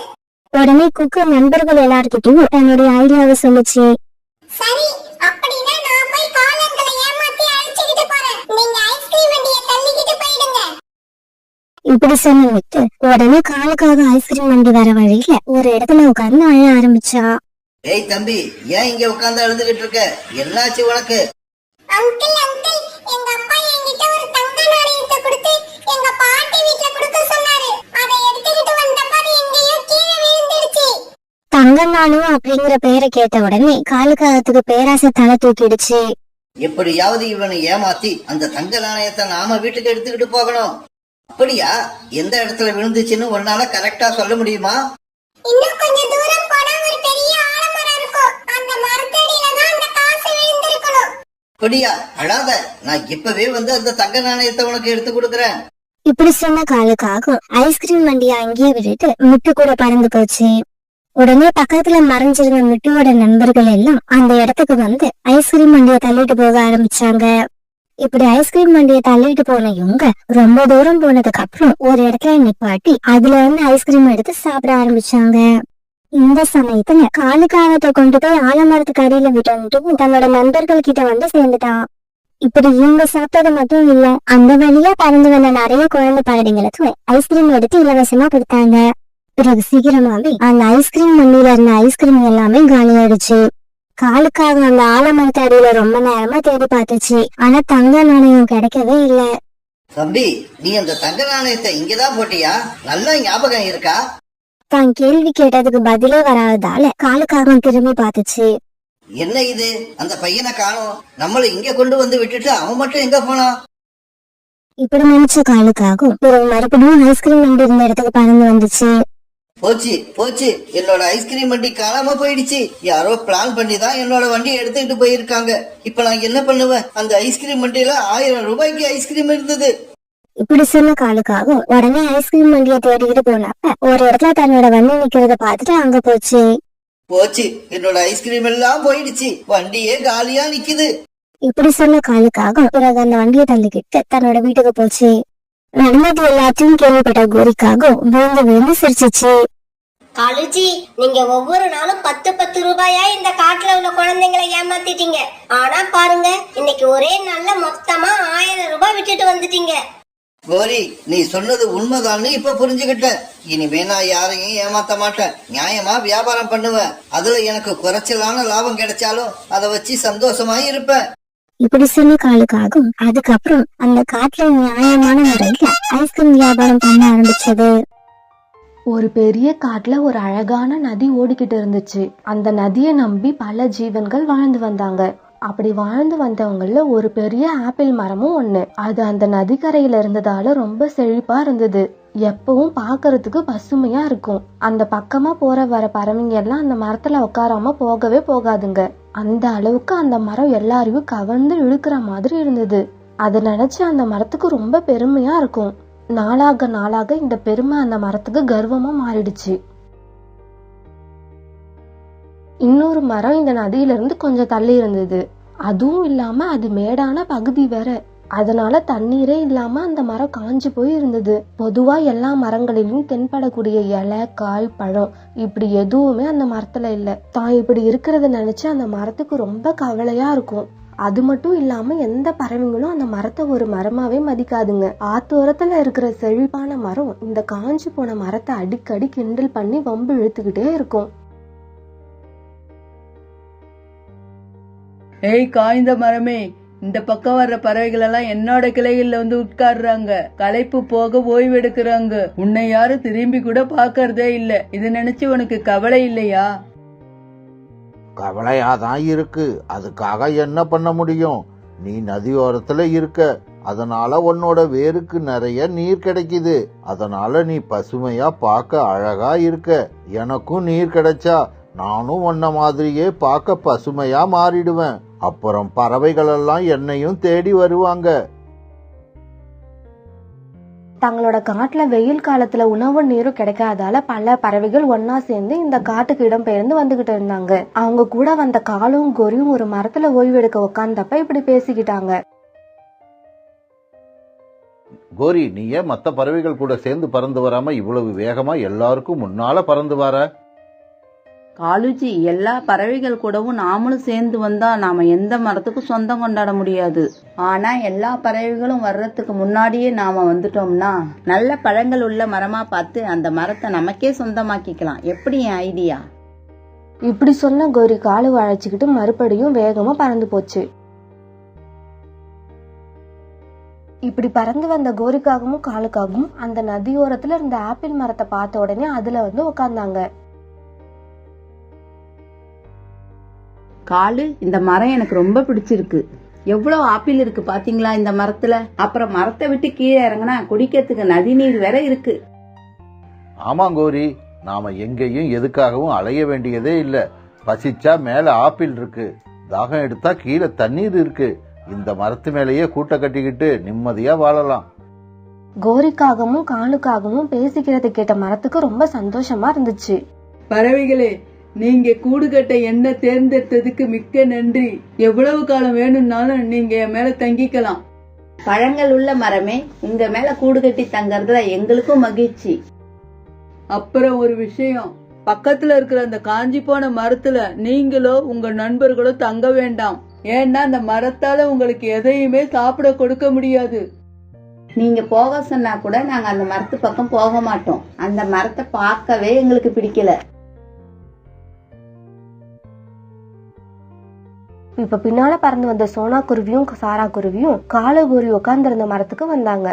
B: உடனே குக்கு நண்பர்கள் எல்லார்கிட்டயும் தன்னுடைய ஐடியாவை சொல்லுச்சு.
A: சரி, அப்படின்னா நான் போய் காலங்களை ஏமாத்தி அழைச்சிக்கிட்டு போறேன். நீங்க ஐஸ்கிரீம் வண்டியை தள்ளிக்கிட்டு போயிடுங்க.
B: இப்படி சொன்ன விட்டு உடனே காலுக்காக ஐஸ்கிரீம் வண்டி வர வழியில ஒரு இடத்துல உட்கார்ந்து அழ ஆரம்பிச்சா.
D: ஏய் தம்பி, ஏன் இங்க உட்கார்ந்து அழுதுகிட்டு இருக்க? என்னாச்சு உனக்கு?
A: அங்கிள் அங்கிள், எங்க அப்பா என்கிட்ட ஒரு தங்க நாணயத்தை கொடுத்து எங்க பாட்டி வீட்ல கொடுக்க சொன்னாரு. அதை எடுத்துக்கிட்டு வந்தப்ப அது எங்கேயோ கீழே விழுந்துடுச்சு.
B: தங்க நாணயம் அப்படிங்கிற பெயரை கேட்ட உடனே காலுக்காகத்துக்கு பேராசை தலை தூக்கிடுச்சு.
D: எப்படியாவது இவனை ஏமாத்தி அந்த தங்க நாணயத்தை நாம வீட்டுக்கு எடுத்துக்கிட்டு போகணும். அப்படியா? எந்த இடத்துல விழுந்துச்சுன்னு உன்னால கரெக்டா சொல்ல முடியுமா?
A: இன்னும் கொஞ்சம் தூரம் போனா ஒரு பெரிய ஆலமரம் இருக்கும். அந்த மரத்தடியில தான் அந்த காசு விழுந்திருக்கணும்.
D: அப்படியா? அழாத, நான் இப்பவே வந்து அந்த தங்க நாணயத்தை உனக்கு எடுத்து கொடுக்கறேன்.
B: இப்படி சொன்ன காலுக்காக ஐஸ்கிரீம் வண்டியை அங்கேயே விட்டுட்டு முட்டு கூட பறந்து போச்சு. உடனே பக்கத்துல மறைஞ்சிருந்த மிட்டுவோட நண்பர்கள் எல்லாம் அந்த இடத்துக்கு வந்து ஐஸ்கிரீம் வண்டியை தள்ளிட்டு போக ஆரம்பிச்சாங்க. இப்படி ஐஸ்கிரீம் வண்டியை தள்ளிட்டு போன இவங்க ரொம்ப தூரம் போனதுக்கு அப்புறம் ஒரு இடத்துல நிப்பாட்டி அதுல இருந்து ஐஸ்கிரீம் எடுத்து சாப்பிட ஆரம்பிச்சாங்க. இந்த சமயத்துல காலுக்காகத்தை கொண்டு போய் ஆலமரத்துக்கு அடியில விட்டு தன்னோட நண்பர்கள் கிட்ட வந்து சேர்ந்துட்டான். இப்படி இவங்க சாப்பிட்டது மட்டும் இல்ல, அந்த வழியா பறந்து வந்த நிறைய குழந்தை பறவைங்களுக்கு ஐஸ்கிரீம் எடுத்து இலவசமா கொடுத்தாங்க. பிறகு சீக்கிரமாவே அந்த ஐஸ்கிரீம் வண்டியில இருந்த ஐஸ்கிரீம் எல்லாமே காலியாயிடுச்சு. காலுக்காக அந்த ஆலமரத்து அடியில ரொம்ப நேரமா தேடி பார்த்துச்சு. ஆனா தங்க நாணயம் கிடைக்கவே இல்ல.
D: தம்பி, நீ அந்த தங்க நாணயத்தை இங்கதான் போட்டியா? நல்லா ஞாபகம் இருக்கா?
B: தான் கேள்வி கேட்டதுக்கு பதிலே வராததால காலுக்காகவும் திரும்பி பார்த்துச்சு.
D: என்ன இது? அந்த பையனை காணோம். நம்மள இங்க கொண்டு வந்து விட்டுட்டு அவன் மட்டும் எங்க போனான்?
B: இப்படி நினைச்ச காலுக்காகவும் பிறகு மறுபடியும் ஐஸ்கிரீம் வண்டி இருந்த இடத்துக்கு பறந்து வந்துச்சு.
D: போச்சு போச்சு, என்னோட ஐஸ்கிரீம் வண்டி காணாம போயிடுச்சு. யாரோ பிளான் பண்ணி தான் என்னோட வண்டியை எடுத்துக்கிட்டு போயிருக்காங்க. இப்ப நான் என்ன பண்ணுவேன்? அந்த ஐஸ்கிரீம் வண்டியில 1000 ரூபாய்க்கு ஐஸ்கிரீம் இருந்தது.
B: இப்படி சொன்ன காலுக்காகவும் உடனே ஐஸ்கிரீம் வண்டியை தேடிக்கிட்டு போனப்ப ஒரு இடத்துல தன்னோட வண்டி நிக்கிறத பார்த்துட்டு அங்க போச்சு.
D: போச்சு, என்னோட ஐஸ்கிரீம் எல்லாம் போயிடுச்சு. வண்டியே காலியா நிக்குது.
B: இப்படி சொன்ன காலுக்காக பிறகு அந்த வண்டியை தள்ளிக்கிட்டு தன்னோட வீட்டுக்கு போச்சு. நடந்தது எல்லாத்தையும் கேள்விப்பட்ட கோரிக்காக விழுந்து விழுந்து சிரிச்சிச்சு.
F: காலுஜி, நீங்க ஒவ்வொரு நாளும் 10 ரூபாயா இந்த காட்டுல உள்ள குழந்தைங்களை ஏமாத்திட்டீங்க. ஆனா பாருங்க, இன்னைக்கு ஒரே நாள்ல மொத்தமா 1000 ரூபாய் விட்டுட்டு வந்துட்டீங்க.
D: கோரி, நீ சொன்னது உண்மைதான்னு இப்ப புரிஞ்சுக்கிட்டேன். இனிமே நான் யாரையும் ஏமாத்த மாட்டேன். நியாயமா வியாபாரம் பண்ணுவேன். அதுல எனக்கு குறைச்சலான லாபம் கிடைச்சாலும் அதை வச்சு சந்தோஷமா இருப்பேன்.
B: இப்படி சொன்ன காலுக்காகும் அதுக்கப்புறம் அந்த காட்டுல நியாயமான முறையில ஐஸ்கிரீம் வியாபாரம் பண்ண ஆரம்பிச்சது.
G: ஒரு பெரிய காட்டுல ஒரு அழகான நதி ஓடிக்கிட்டு இருந்துச்சு. அந்த நதியை நம்பி பல ஜீவன்கள் வாழ்ந்து வந்தாங்க. அப்படி வாழ்ந்து வந்தவங்கள ஒரு பெரிய ஆப்பிள் மரமும் ஒண்ணு. அது அந்த நதிக்கரையில இருந்ததால ரொம்ப செழிப்பா இருந்தது. எப்பவும் பாக்குறதுக்கு பசுமையா இருக்கும். அந்த பக்கமா போற வர பறவைங்க எல்லாம் அந்த மரத்துல உட்காராம போகவே போகாதுங்க. அந்த அளவுக்கு அந்த மரம் எல்லாரையும் கவர்ந்து இழுக்கிற மாதிரி இருந்தது. அதை நினைச்சு அந்த மரத்துக்கு ரொம்ப பெருமையா இருக்கும். நாளாக நாளாக இந்த பெருமை அந்த மரத்துக்கு கர்வமா மாறிடுச்சு. இன்னொரு மரம் இந்த நதியில இருந்து கொஞ்சம் தள்ளி இருந்தது. அதுவும் இல்லாம அது மேடான பகுதி வேற. அதனால தண்ணீரே இல்லாம அந்த மரம் காஞ்சு போய் இருந்தது. பொதுவா எல்லா மரங்களிலும் தென்படக்கூடிய இலை, காய், பழம் இப்படி எதுவுமே அந்த மரத்துல இல்ல. தான் இப்படி இருக்கிறத நினைச்சு அந்த மரத்துக்கு ரொம்ப கவலையா இருக்கும். அது மட்டும் இல்லாம எந்த பறவைங்களும் அந்த மரத்தை ஒரு மரமாவே மதிக்காதுங்க. ஆத்தோரத்துல இருக்கிற செழிப்பான மரம் இந்த காஞ்சு போன மரத்தை அடிக்கடி கிண்டல் பண்ணி வம்பு இழுத்துக்கிட்டே இருக்கும்.
H: ஏய் காய்ந்த மரமே, இந்த பக்கம் வர்ற பறவைகள் எல்லாம் என்னோட கிளைகள்ல வந்து உட்கார்றாங்க. களைப்பு போக ஓய்வு எடுக்கிறாங்க. உன்னை யாரும் திரும்பி கூட பாக்கறதே இல்ல. இது நினைச்சு உனக்கு கவலை இல்லையா?
I: கவலையாதான் இருக்கு. அதுக்காக என்ன பண்ண முடியும்? நீ நதியோரத்துல இருக்க. அதனால உன்னோட வேருக்கு நிறைய நீர் கிடைக்குது. அதனால நீ பசுமையா பார்க்க அழகா இருக்க. எனக்கும் நீர் கிடைச்சா நானும் உன்ன மாதிரியே பார்க்க பசுமையா மாறிடுவேன். அப்புறம் பறவைகள் எல்லாம் என்னையும் தேடி வருவாங்க.
G: தங்களோட காட்டுல வெயில் காலத்துல உணவு நீரும் கிடைக்காதால பல பறவைகள் ஒன்னா சேர்ந்து இந்த காட்டுக்கு இடம் பெயர்ந்து வந்துகிட்டு இருந்தாங்க. அவங்க கூட வந்த காலும் கோரியும் ஒரு மரத்துல ஓய்வெடுக்க உட்கார்ந்தப்ப இப்படி பேசிக்கிட்டாங்க.
I: கோரி, நீ ஏன் மத்த பறவைகள் கூட சேர்ந்து பறந்து வராம இவ்வளவு வேகமா எல்லாருக்கும் முன்னால பறந்து வர?
H: காலுஜி, எல்லா பறவைகள் கூடவும் நாமளும் சேர்ந்து வந்தா நாம எந்த மரத்துக்கும் சொந்தம் கொண்டாட முடியாது. ஆனா எல்லா பறவைகளும் வர்றதுக்கு முன்னாடியே நாம வந்துட்டோம்னா நல்ல பழங்கள் உள்ள மரமா பார்த்து அந்த மரத்தை நமக்கே சொந்தமாக்கிக்கலாம். எப்படி என் ஐடியா?
G: இப்படி சொன்ன கோரி காலு அழைச்சுக்கிட்டு மறுபடியும் வேகமா பறந்து போச்சு. இப்படி பறந்து வந்த கோரிக்காகவும் காலுக்காகவும் அந்த நதியோரத்துல இருந்த ஆப்பிள் மரத்தை பார்த்த உடனே அதுல வந்து உட்கார்ந்தாங்க.
H: காலு, இந்த மரம் எனக்கு ரொம்ப பிடிச்சிருக்கு. எவ்வளவு ஆப்பிள் இருக்கு பாத்தீங்களா இந்த மரத்துல? அப்புறம் மரத்தை விட்டு கீழே இறங்கினா குடிக்கிறதுக்கு நதி நீர் வேற இருக்கு.
I: ஆமா கோரி, நாம எங்கேயும் எதுக்காகவும் அலைய வேண்டியதே இல்ல. பசிச்சா மேல ஆப்பிள் இருக்கு, தாகம் எடுத்தா கீழே தண்ணீர் இருக்கு. இந்த மரத்து மேலேயே கூட்ட கட்டிக்கிட்டு நிம்மதியா வாழலாம்.
G: கோரிக்காகவும் காலுக்காகவும் பேசிக்கிறத கேட்ட மரத்துக்கு ரொம்ப சந்தோஷமா இருந்துச்சு.
H: பறவைகளே, நீங்க கூடு கட்ட என்ன தேர்ந்தெடுத்ததுக்கு மிக்க நன்றி. எவ்வளவு காலம் வேணும்னாலும் நீங்க என் மேல தங்கிக்கலாம். பழங்கள் உள்ள மரமே, உங்க மேல கூடு கட்டி தங்கறதுல எங்களுக்கும் மகிழ்ச்சி. அப்புறம் ஒரு விஷயம், பக்கத்துல இருக்கிற அந்த காஞ்சி போன மரத்துல நீங்களோ உங்க நண்பர்களோ தங்க வேண்டாம். ஏன்னா அந்த மரத்தால உங்களுக்கு எதையுமே சாப்பிட கொடுக்க முடியாது. நீங்க போக சொன்னா கூட நாங்க அந்த மரத்து பக்கம் போக மாட்டோம். அந்த மரத்தை பார்க்கவே எங்களுக்கு பிடிக்கல.
G: இப்ப பின்னால பறந்து வந்த சோனா குருவியும் சாரா குருவியும் காலு கோரி உட்கார்ந்து இருந்த மரத்துக்கு வந்தாங்க.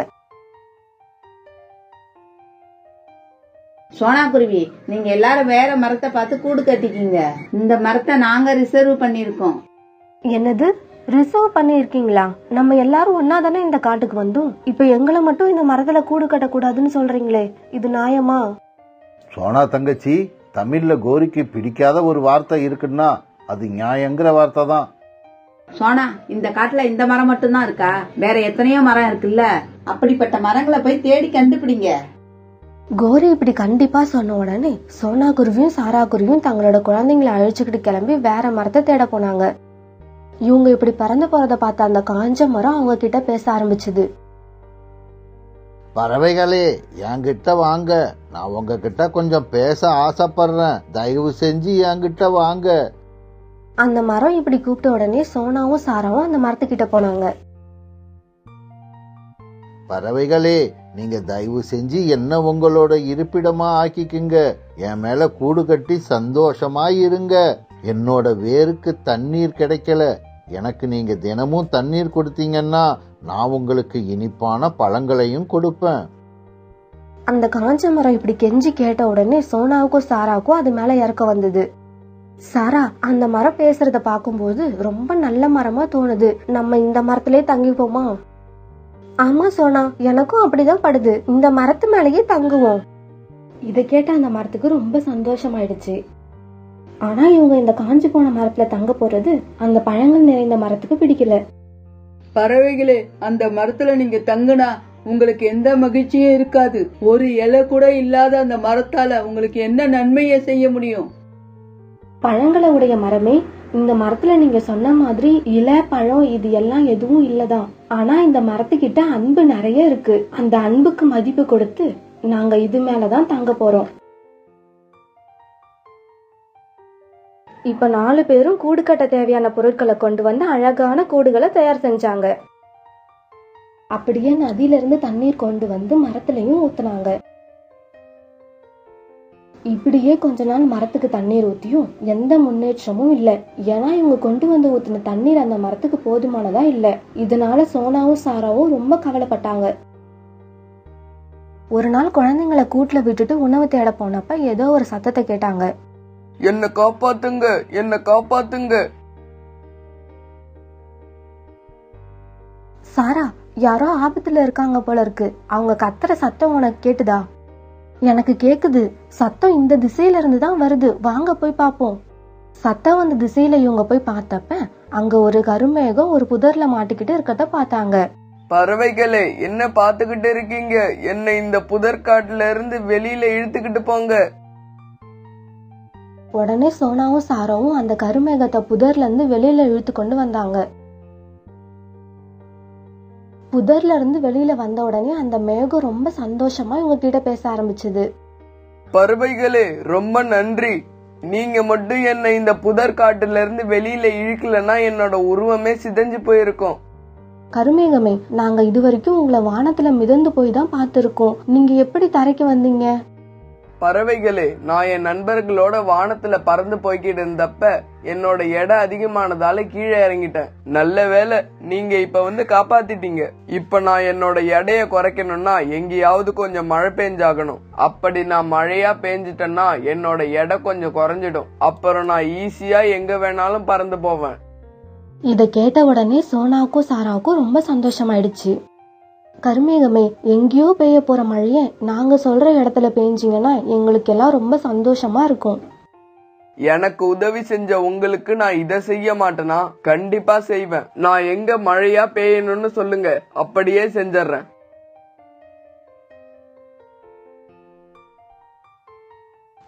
H: சோனா குருவி, நீங்க எல்லாரும் வேற மரத்தை பார்த்து கூடு கட்டிக்கீங்க. இந்த மரத்தை நாங்க ரிசர்வ் பண்ணிருக்கோம்.
G: என்னது, ரிசர்வ் பண்ணி இருக்கீங்களா? நம்ம எல்லாரும் ஒன்னா தானே இந்த காட்டுக்கு வந்தோம். இப்ப எங்களை மட்டும் இந்த மரத்துல கூடு கட்டக்கூடாதுன்னு சொல்றீங்களே, இது நியாயமா?
I: சோனா தங்கச்சி, தமிழ்ல கோரிக்கு பிடிக்காத ஒரு வார்த்தை இருக்குன்னா அது நியாயங்கிற வார்த்தை தான்.
H: சோனா, இந்த காட்டுல இந்த மரம் மட்டும்தான் இருக்கா? வேற எத்தனையோ மரம் இருக்குல்ல. அப்படிப்பட்ட மரங்களை போய் தேடி கண்டுபிடிங்க.
G: கோரி இப்படி கண்டிப்பா சொன்ன உடனே சோனா குருவியும் சாரா குருவியும் தங்களோட குழந்தைங்களை அழைச்சுக்கிட்டு கிளம்பி வேற மரத்தை தேட போனாங்க. இவங்க இப்படி பறந்து போறத பார்த்த அந்த காஞ்ச மரம் அவங்க கிட்ட பேச ஆரம்பிச்சுது.
I: பறவைகளே, என்கிட்ட வாங்க. நான் உங்ககிட்ட கொஞ்சம் பேச ஆசைப்படுறேன். தயவு செஞ்சு என்கிட்ட வாங்க.
G: அந்த மரம் இப்படி கூப்பிட்ட உடனே சோனாவும் சாராவும் அந்த மரத்துக்கிட்ட போனாங்க.
I: பறவைகளே, நீங்க தயவு செஞ்சு என்ன உங்களோட இருப்பிடமா ஆக்கிக்குங்க. என் மேல கூடு கட்டி சந்தோஷமா இருங்க. என்னோட வேருக்கு தண்ணீர் கிடைக்கல. எனக்கு நீங்க தினமும் தண்ணீர் கொடுத்தீங்கன்னா நான் உங்களுக்கு இனிப்பான பழங்களையும் கொடுப்பேன்.
G: அந்த காஞ்ச மரம் இப்படி கெஞ்சி கேட்ட உடனே சோனாவுக்கும் சாராவுக்கும் அது மேல இறக்க வந்தது. சாரா, அந்த மரம் பேசுறத பாக்கும்போது ரொம்ப நல்ல மரமா தோணுது. நம்ம இந்த மரத்திலே தங்கிப்போமா? ஆமா சோனா, எனக்கும் அப்படிதான் படுது. இந்த மரத்து மேலேயே தங்குவோம். இத கேட்ட அந்த மரத்துக்கு ரொம்ப சந்தோஷமாயிடுச்சு. ஆனா இவங்க இந்த காஞ்சு போன மரத்துல தங்க போறது அந்த பழங்கள் நிறைந்த மரத்துக்கு பிடிக்கல.
H: பறவைகளே, அந்த மரத்துல நீங்க தங்குனா உங்களுக்கு எந்த மகிழ்ச்சியும் இருக்காது. ஒரு இலை கூட இல்லாத அந்த மரத்தால உங்களுக்கு என்ன நன்மையை செய்ய முடியும்?
G: பழங்களை உடைய மரமே, இந்த மரத்துல நீங்க சொன்ன மாதிரி இலை பழம் இது எல்லாம் எதுவும் இல்லதான். ஆனா இந்த மரத்துக்கிட்ட அன்பு நிறைய இருக்கு. அந்த அன்புக்கு மதிப்பு கொடுத்து நாங்க இது மேலதான் தங்க போறோம். இப்ப 4 பேரும் கூடு கட்ட தேவையான பொருட்களை கொண்டு வந்து அழகான கூடுகளை தயார் செஞ்சாங்க. அப்படியே நதியில இருந்து தண்ணீர் கொண்டு வந்து மரத்துலயும் ஊத்துனாங்க. இப்படியே கொஞ்ச நாள் மரத்துக்கு தண்ணீர் ஊத்தியும் எந்த முன்னேற்றமும் இல்ல. ஏன்னா இவங்க கொண்டு வந்து ஊத்தின தண்ணீர் அந்த மரத்துக்கு போதுமானதா இல்ல. இதனால சோனாவும் சாராவும் ரொம்ப கவலைப்பட்டாங்க. ஒரு நாள் குழந்தைங்களை கூட்டுல விட்டுட்டு உணவு தேட போனப்ப ஏதோ ஒரு சத்தத்தை கேட்டாங்க.
E: என்ன காப்பாத்துங்க, என்ன காப்பாத்துங்க.
G: சாரா, யாரோ ஆபத்துல இருக்காங்க போல இருக்கு. அவங்க கத்துற சத்தம் உனக்கு கேட்டுதா? எனக்கு கேக்குது. சத்தம் இந்த திசையில இருந்து தான் வருது. வாங்க போய் பாப்போம். சத்தம் வந்த திசையில இவங்க போய் பார்த்தப்ப அங்க ஒரு கருமேகம் ஒரு புதர்ல மாட்டிக்கிட்டு இருக்கத பார்த்தாங்க.
E: பறவைகளே, என்ன பாத்துக்கிட்டு இருக்கீங்க? என்ன இந்த புதற்காட்டுல இருந்து வெளியில இழுத்துக்கிட்டு போங்க.
G: உடனே சோனாவும் சாராவும் அந்த கருமேகத்தை புதர்ல இருந்து வெளியில இழுத்து கொண்டு வந்தாங்க. புதர்ல இருந்து வெளியில வந்த உடனே அந்த மேகம் ரொம்ப சந்தோஷமா இவங்க கிட்ட பேச ஆரம்பிச்சது.
E: பறவைகளே, ரொம்ப நன்றி. நீங்க மட்டும் என்ன இந்த புதற்காட்டுல இருந்து வெளியில இழுக்கலன்னா என்னோட உருவமே சிதைஞ்சு போயிருக்கும்.
G: கருமேகமே, நாங்க இதுவரைக்கும் உங்களை வானத்துல மிதந்து போய் தான் பார்த்திருக்கோம். நீங்க எப்படி தரைக்கு வந்தீங்க?
E: பறவைகளே, நான் என் நண்பர்களோட வானத்துல பறந்து போய்கிட்டு இருந்தப்ப என்னோட எடை அதிகமானதால கீழே இறங்கிட்டேன். நல்ல வேளை நீங்க இப்ப வந்து காப்பாத்திட்டீங்க. இப்ப நான் என்னோட எடையை குறைக்கணும்னா எங்கேயாவது கொஞ்சம் மழை பெஞ்சாகணும். அப்படி நான் மழையா பெஞ்சிட்டேன்னா என்னோட எடை கொஞ்சம் குறைஞ்சிடும். அப்புறம் நான் ஈஸியா எங்க வேணாலும் பறந்து போவேன்.
G: இத கேட்ட உடனே சோனாவுக்கும் சாராவுக்கும் ரொம்ப சந்தோஷமாயிடுச்சு. கருமேகமே, எங்கேயோ பெய்ய போற மழைய நாங்க சொல்ற இடத்துல பெய்ஞ்சிங்கன்னா எங்களுக்கு எல்லாம் ரொம்ப சந்தோஷமா இருக்கும்.
E: எனக்கு உதவி செஞ்ச உங்களுக்கு நான் இதை செய்ய மாட்டேனா? கண்டிப்பா செய்வேன். நான் எங்க மழையா பெய்யணும்னு சொல்லுங்க, அப்படியே செஞ்சிடறேன்.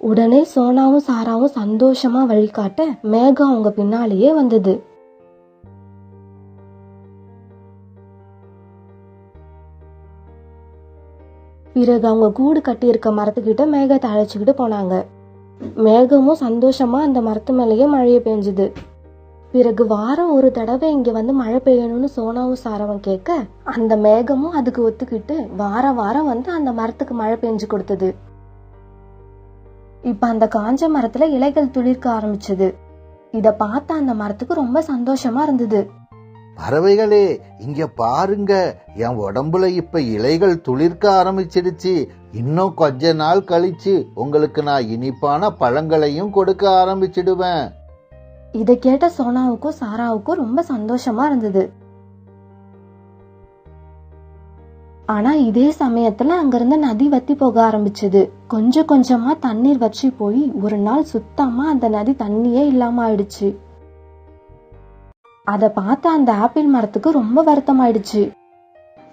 G: உடனே சோனாவும் சாராவும் சந்தோஷமா வழிகாட்ட மேகம் அவங்க பின்னாலேயே வந்தது. பிறகு அவங்க கூடு கட்டி இருக்க மரத்துக்கிட்ட மேகத்தை அழைச்சுக்கிட்டு போனாங்க. மேகமும் சந்தோஷமா அந்த மரத்து மேலேயே மழையை பெஞ்சுது. பிறகு வாரம் ஒரு தடவை இங்க வந்து மழை பெய்யணும்னு சோனாவும் சாராவும் கேட்க அந்த மேகமும் அதுக்கு ஒத்துக்கிட்டு வாரம் வாரம் வந்து அந்த மரத்துக்கு மழை பெஞ்சு கொடுத்தது. இப்ப அந்த காஞ்ச மரத்துல இலைகள் துளிர்க்க ஆரம்பிச்சது. இத பார்த்த அந்த மரத்துக்கு ரொம்ப சந்தோஷமா இருந்தது.
I: பறவைகளே, இங்க பாருங்க, என் உடம்புல இப்ப இலைகள் துளிர்க்க ஆரம்பிச்சிடுச்சு. இன்னும் கொஞ்ச நாள் கழிச்சு உங்களுக்கு நான் இனிப்பான பழங்களையும் கொடுக்க ஆரம்பிச்சிடுவேன்.
G: இத கேட்ட சோனாவுக்கும் சாராவுக்கும் ரொம்ப சந்தோஷமா இருந்தது. ஆனா இதே சமயத்துல அங்கிருந்த நதி வத்தி போக ஆரம்பிச்சது. கொஞ்சம் கொஞ்சமா தண்ணீர் வற்றி போய் ஒரு நாள் சுத்தமா அந்த நதி தண்ணியே இல்லாம ஆயிடுச்சு. அத பார்த்த அந்த ஆப்பிள் மரத்துக்கு ரொம்ப வருத்தமாயிடுச்சு.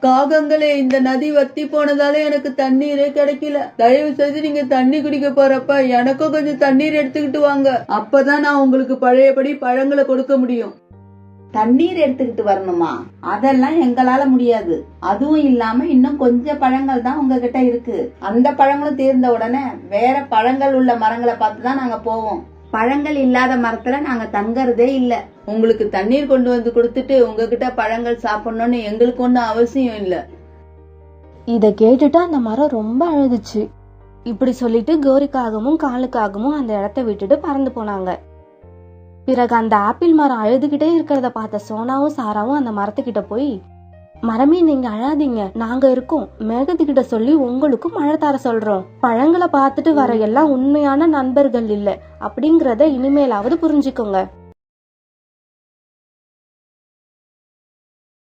H: காகங்களே, இந்த நதி வத்தி போனதால எனக்கு தண்ணீரே கிடைக்கல. தயவு செய்து நீங்க தண்ணி குடிக்க போறப்ப எனக்கும் கொஞ்சம் தண்ணீர் எடுத்துக்கிட்டு வாங்க. அப்பதான் நான் உங்களுக்கு பழையபடி பழங்களை கொடுக்க முடியும். தண்ணீர் எடுத்துக்கிட்டு வரணுமா? அதெல்லாம் எங்களால முடியாது. அதுவும் இல்லாம இன்னும் கொஞ்சம் பழங்கள் தான் உங்ககிட்ட இருக்கு. அந்த பழங்களும் தீர்ந்த உடனே வேற பழங்கள் உள்ள மரங்களை பார்த்து தான் நாங்க போவோம். பழங்கள் இல்லாத மரத்துல நாங்க தங்கறதே இல்ல. உங்களுக்கு தண்ணீர் கொண்டு வந்து கொடுத்துட்டு உங்ககிட்ட பழங்கள் சாப்பிடணும்னு எங்களுக்கு ஒன்னும் அவசியம் இல்ல.
G: இத கேட்டுட்டு அந்த மரம் ரொம்ப அழுதுச்சு. இப்படி சொல்லிட்டு கோரிக்காகவும் காலுக்காகவும் அந்த இடத்த விட்டுட்டு பறந்து போனாங்க. பிறகு அந்த ஆப்பிள் மரம் அழுதுகிட்டே இருக்கிறத பார்த்த சோனாவும் சாராவும் அந்த மரத்துக்கிட்ட போய், மரமே நீங்க அழாதீங்க, நாங்க இருக்கோம். மேகத்துக்கிட்ட சொல்லி உங்களுக்கும் மழை தர சொல்றோம். பழங்களை பார்த்துட்டு வர எல்லாம் உண்மையான நண்பர்கள் இல்ல அப்படிங்கறத இனிமேலாவது புரிஞ்சுக்கோங்க.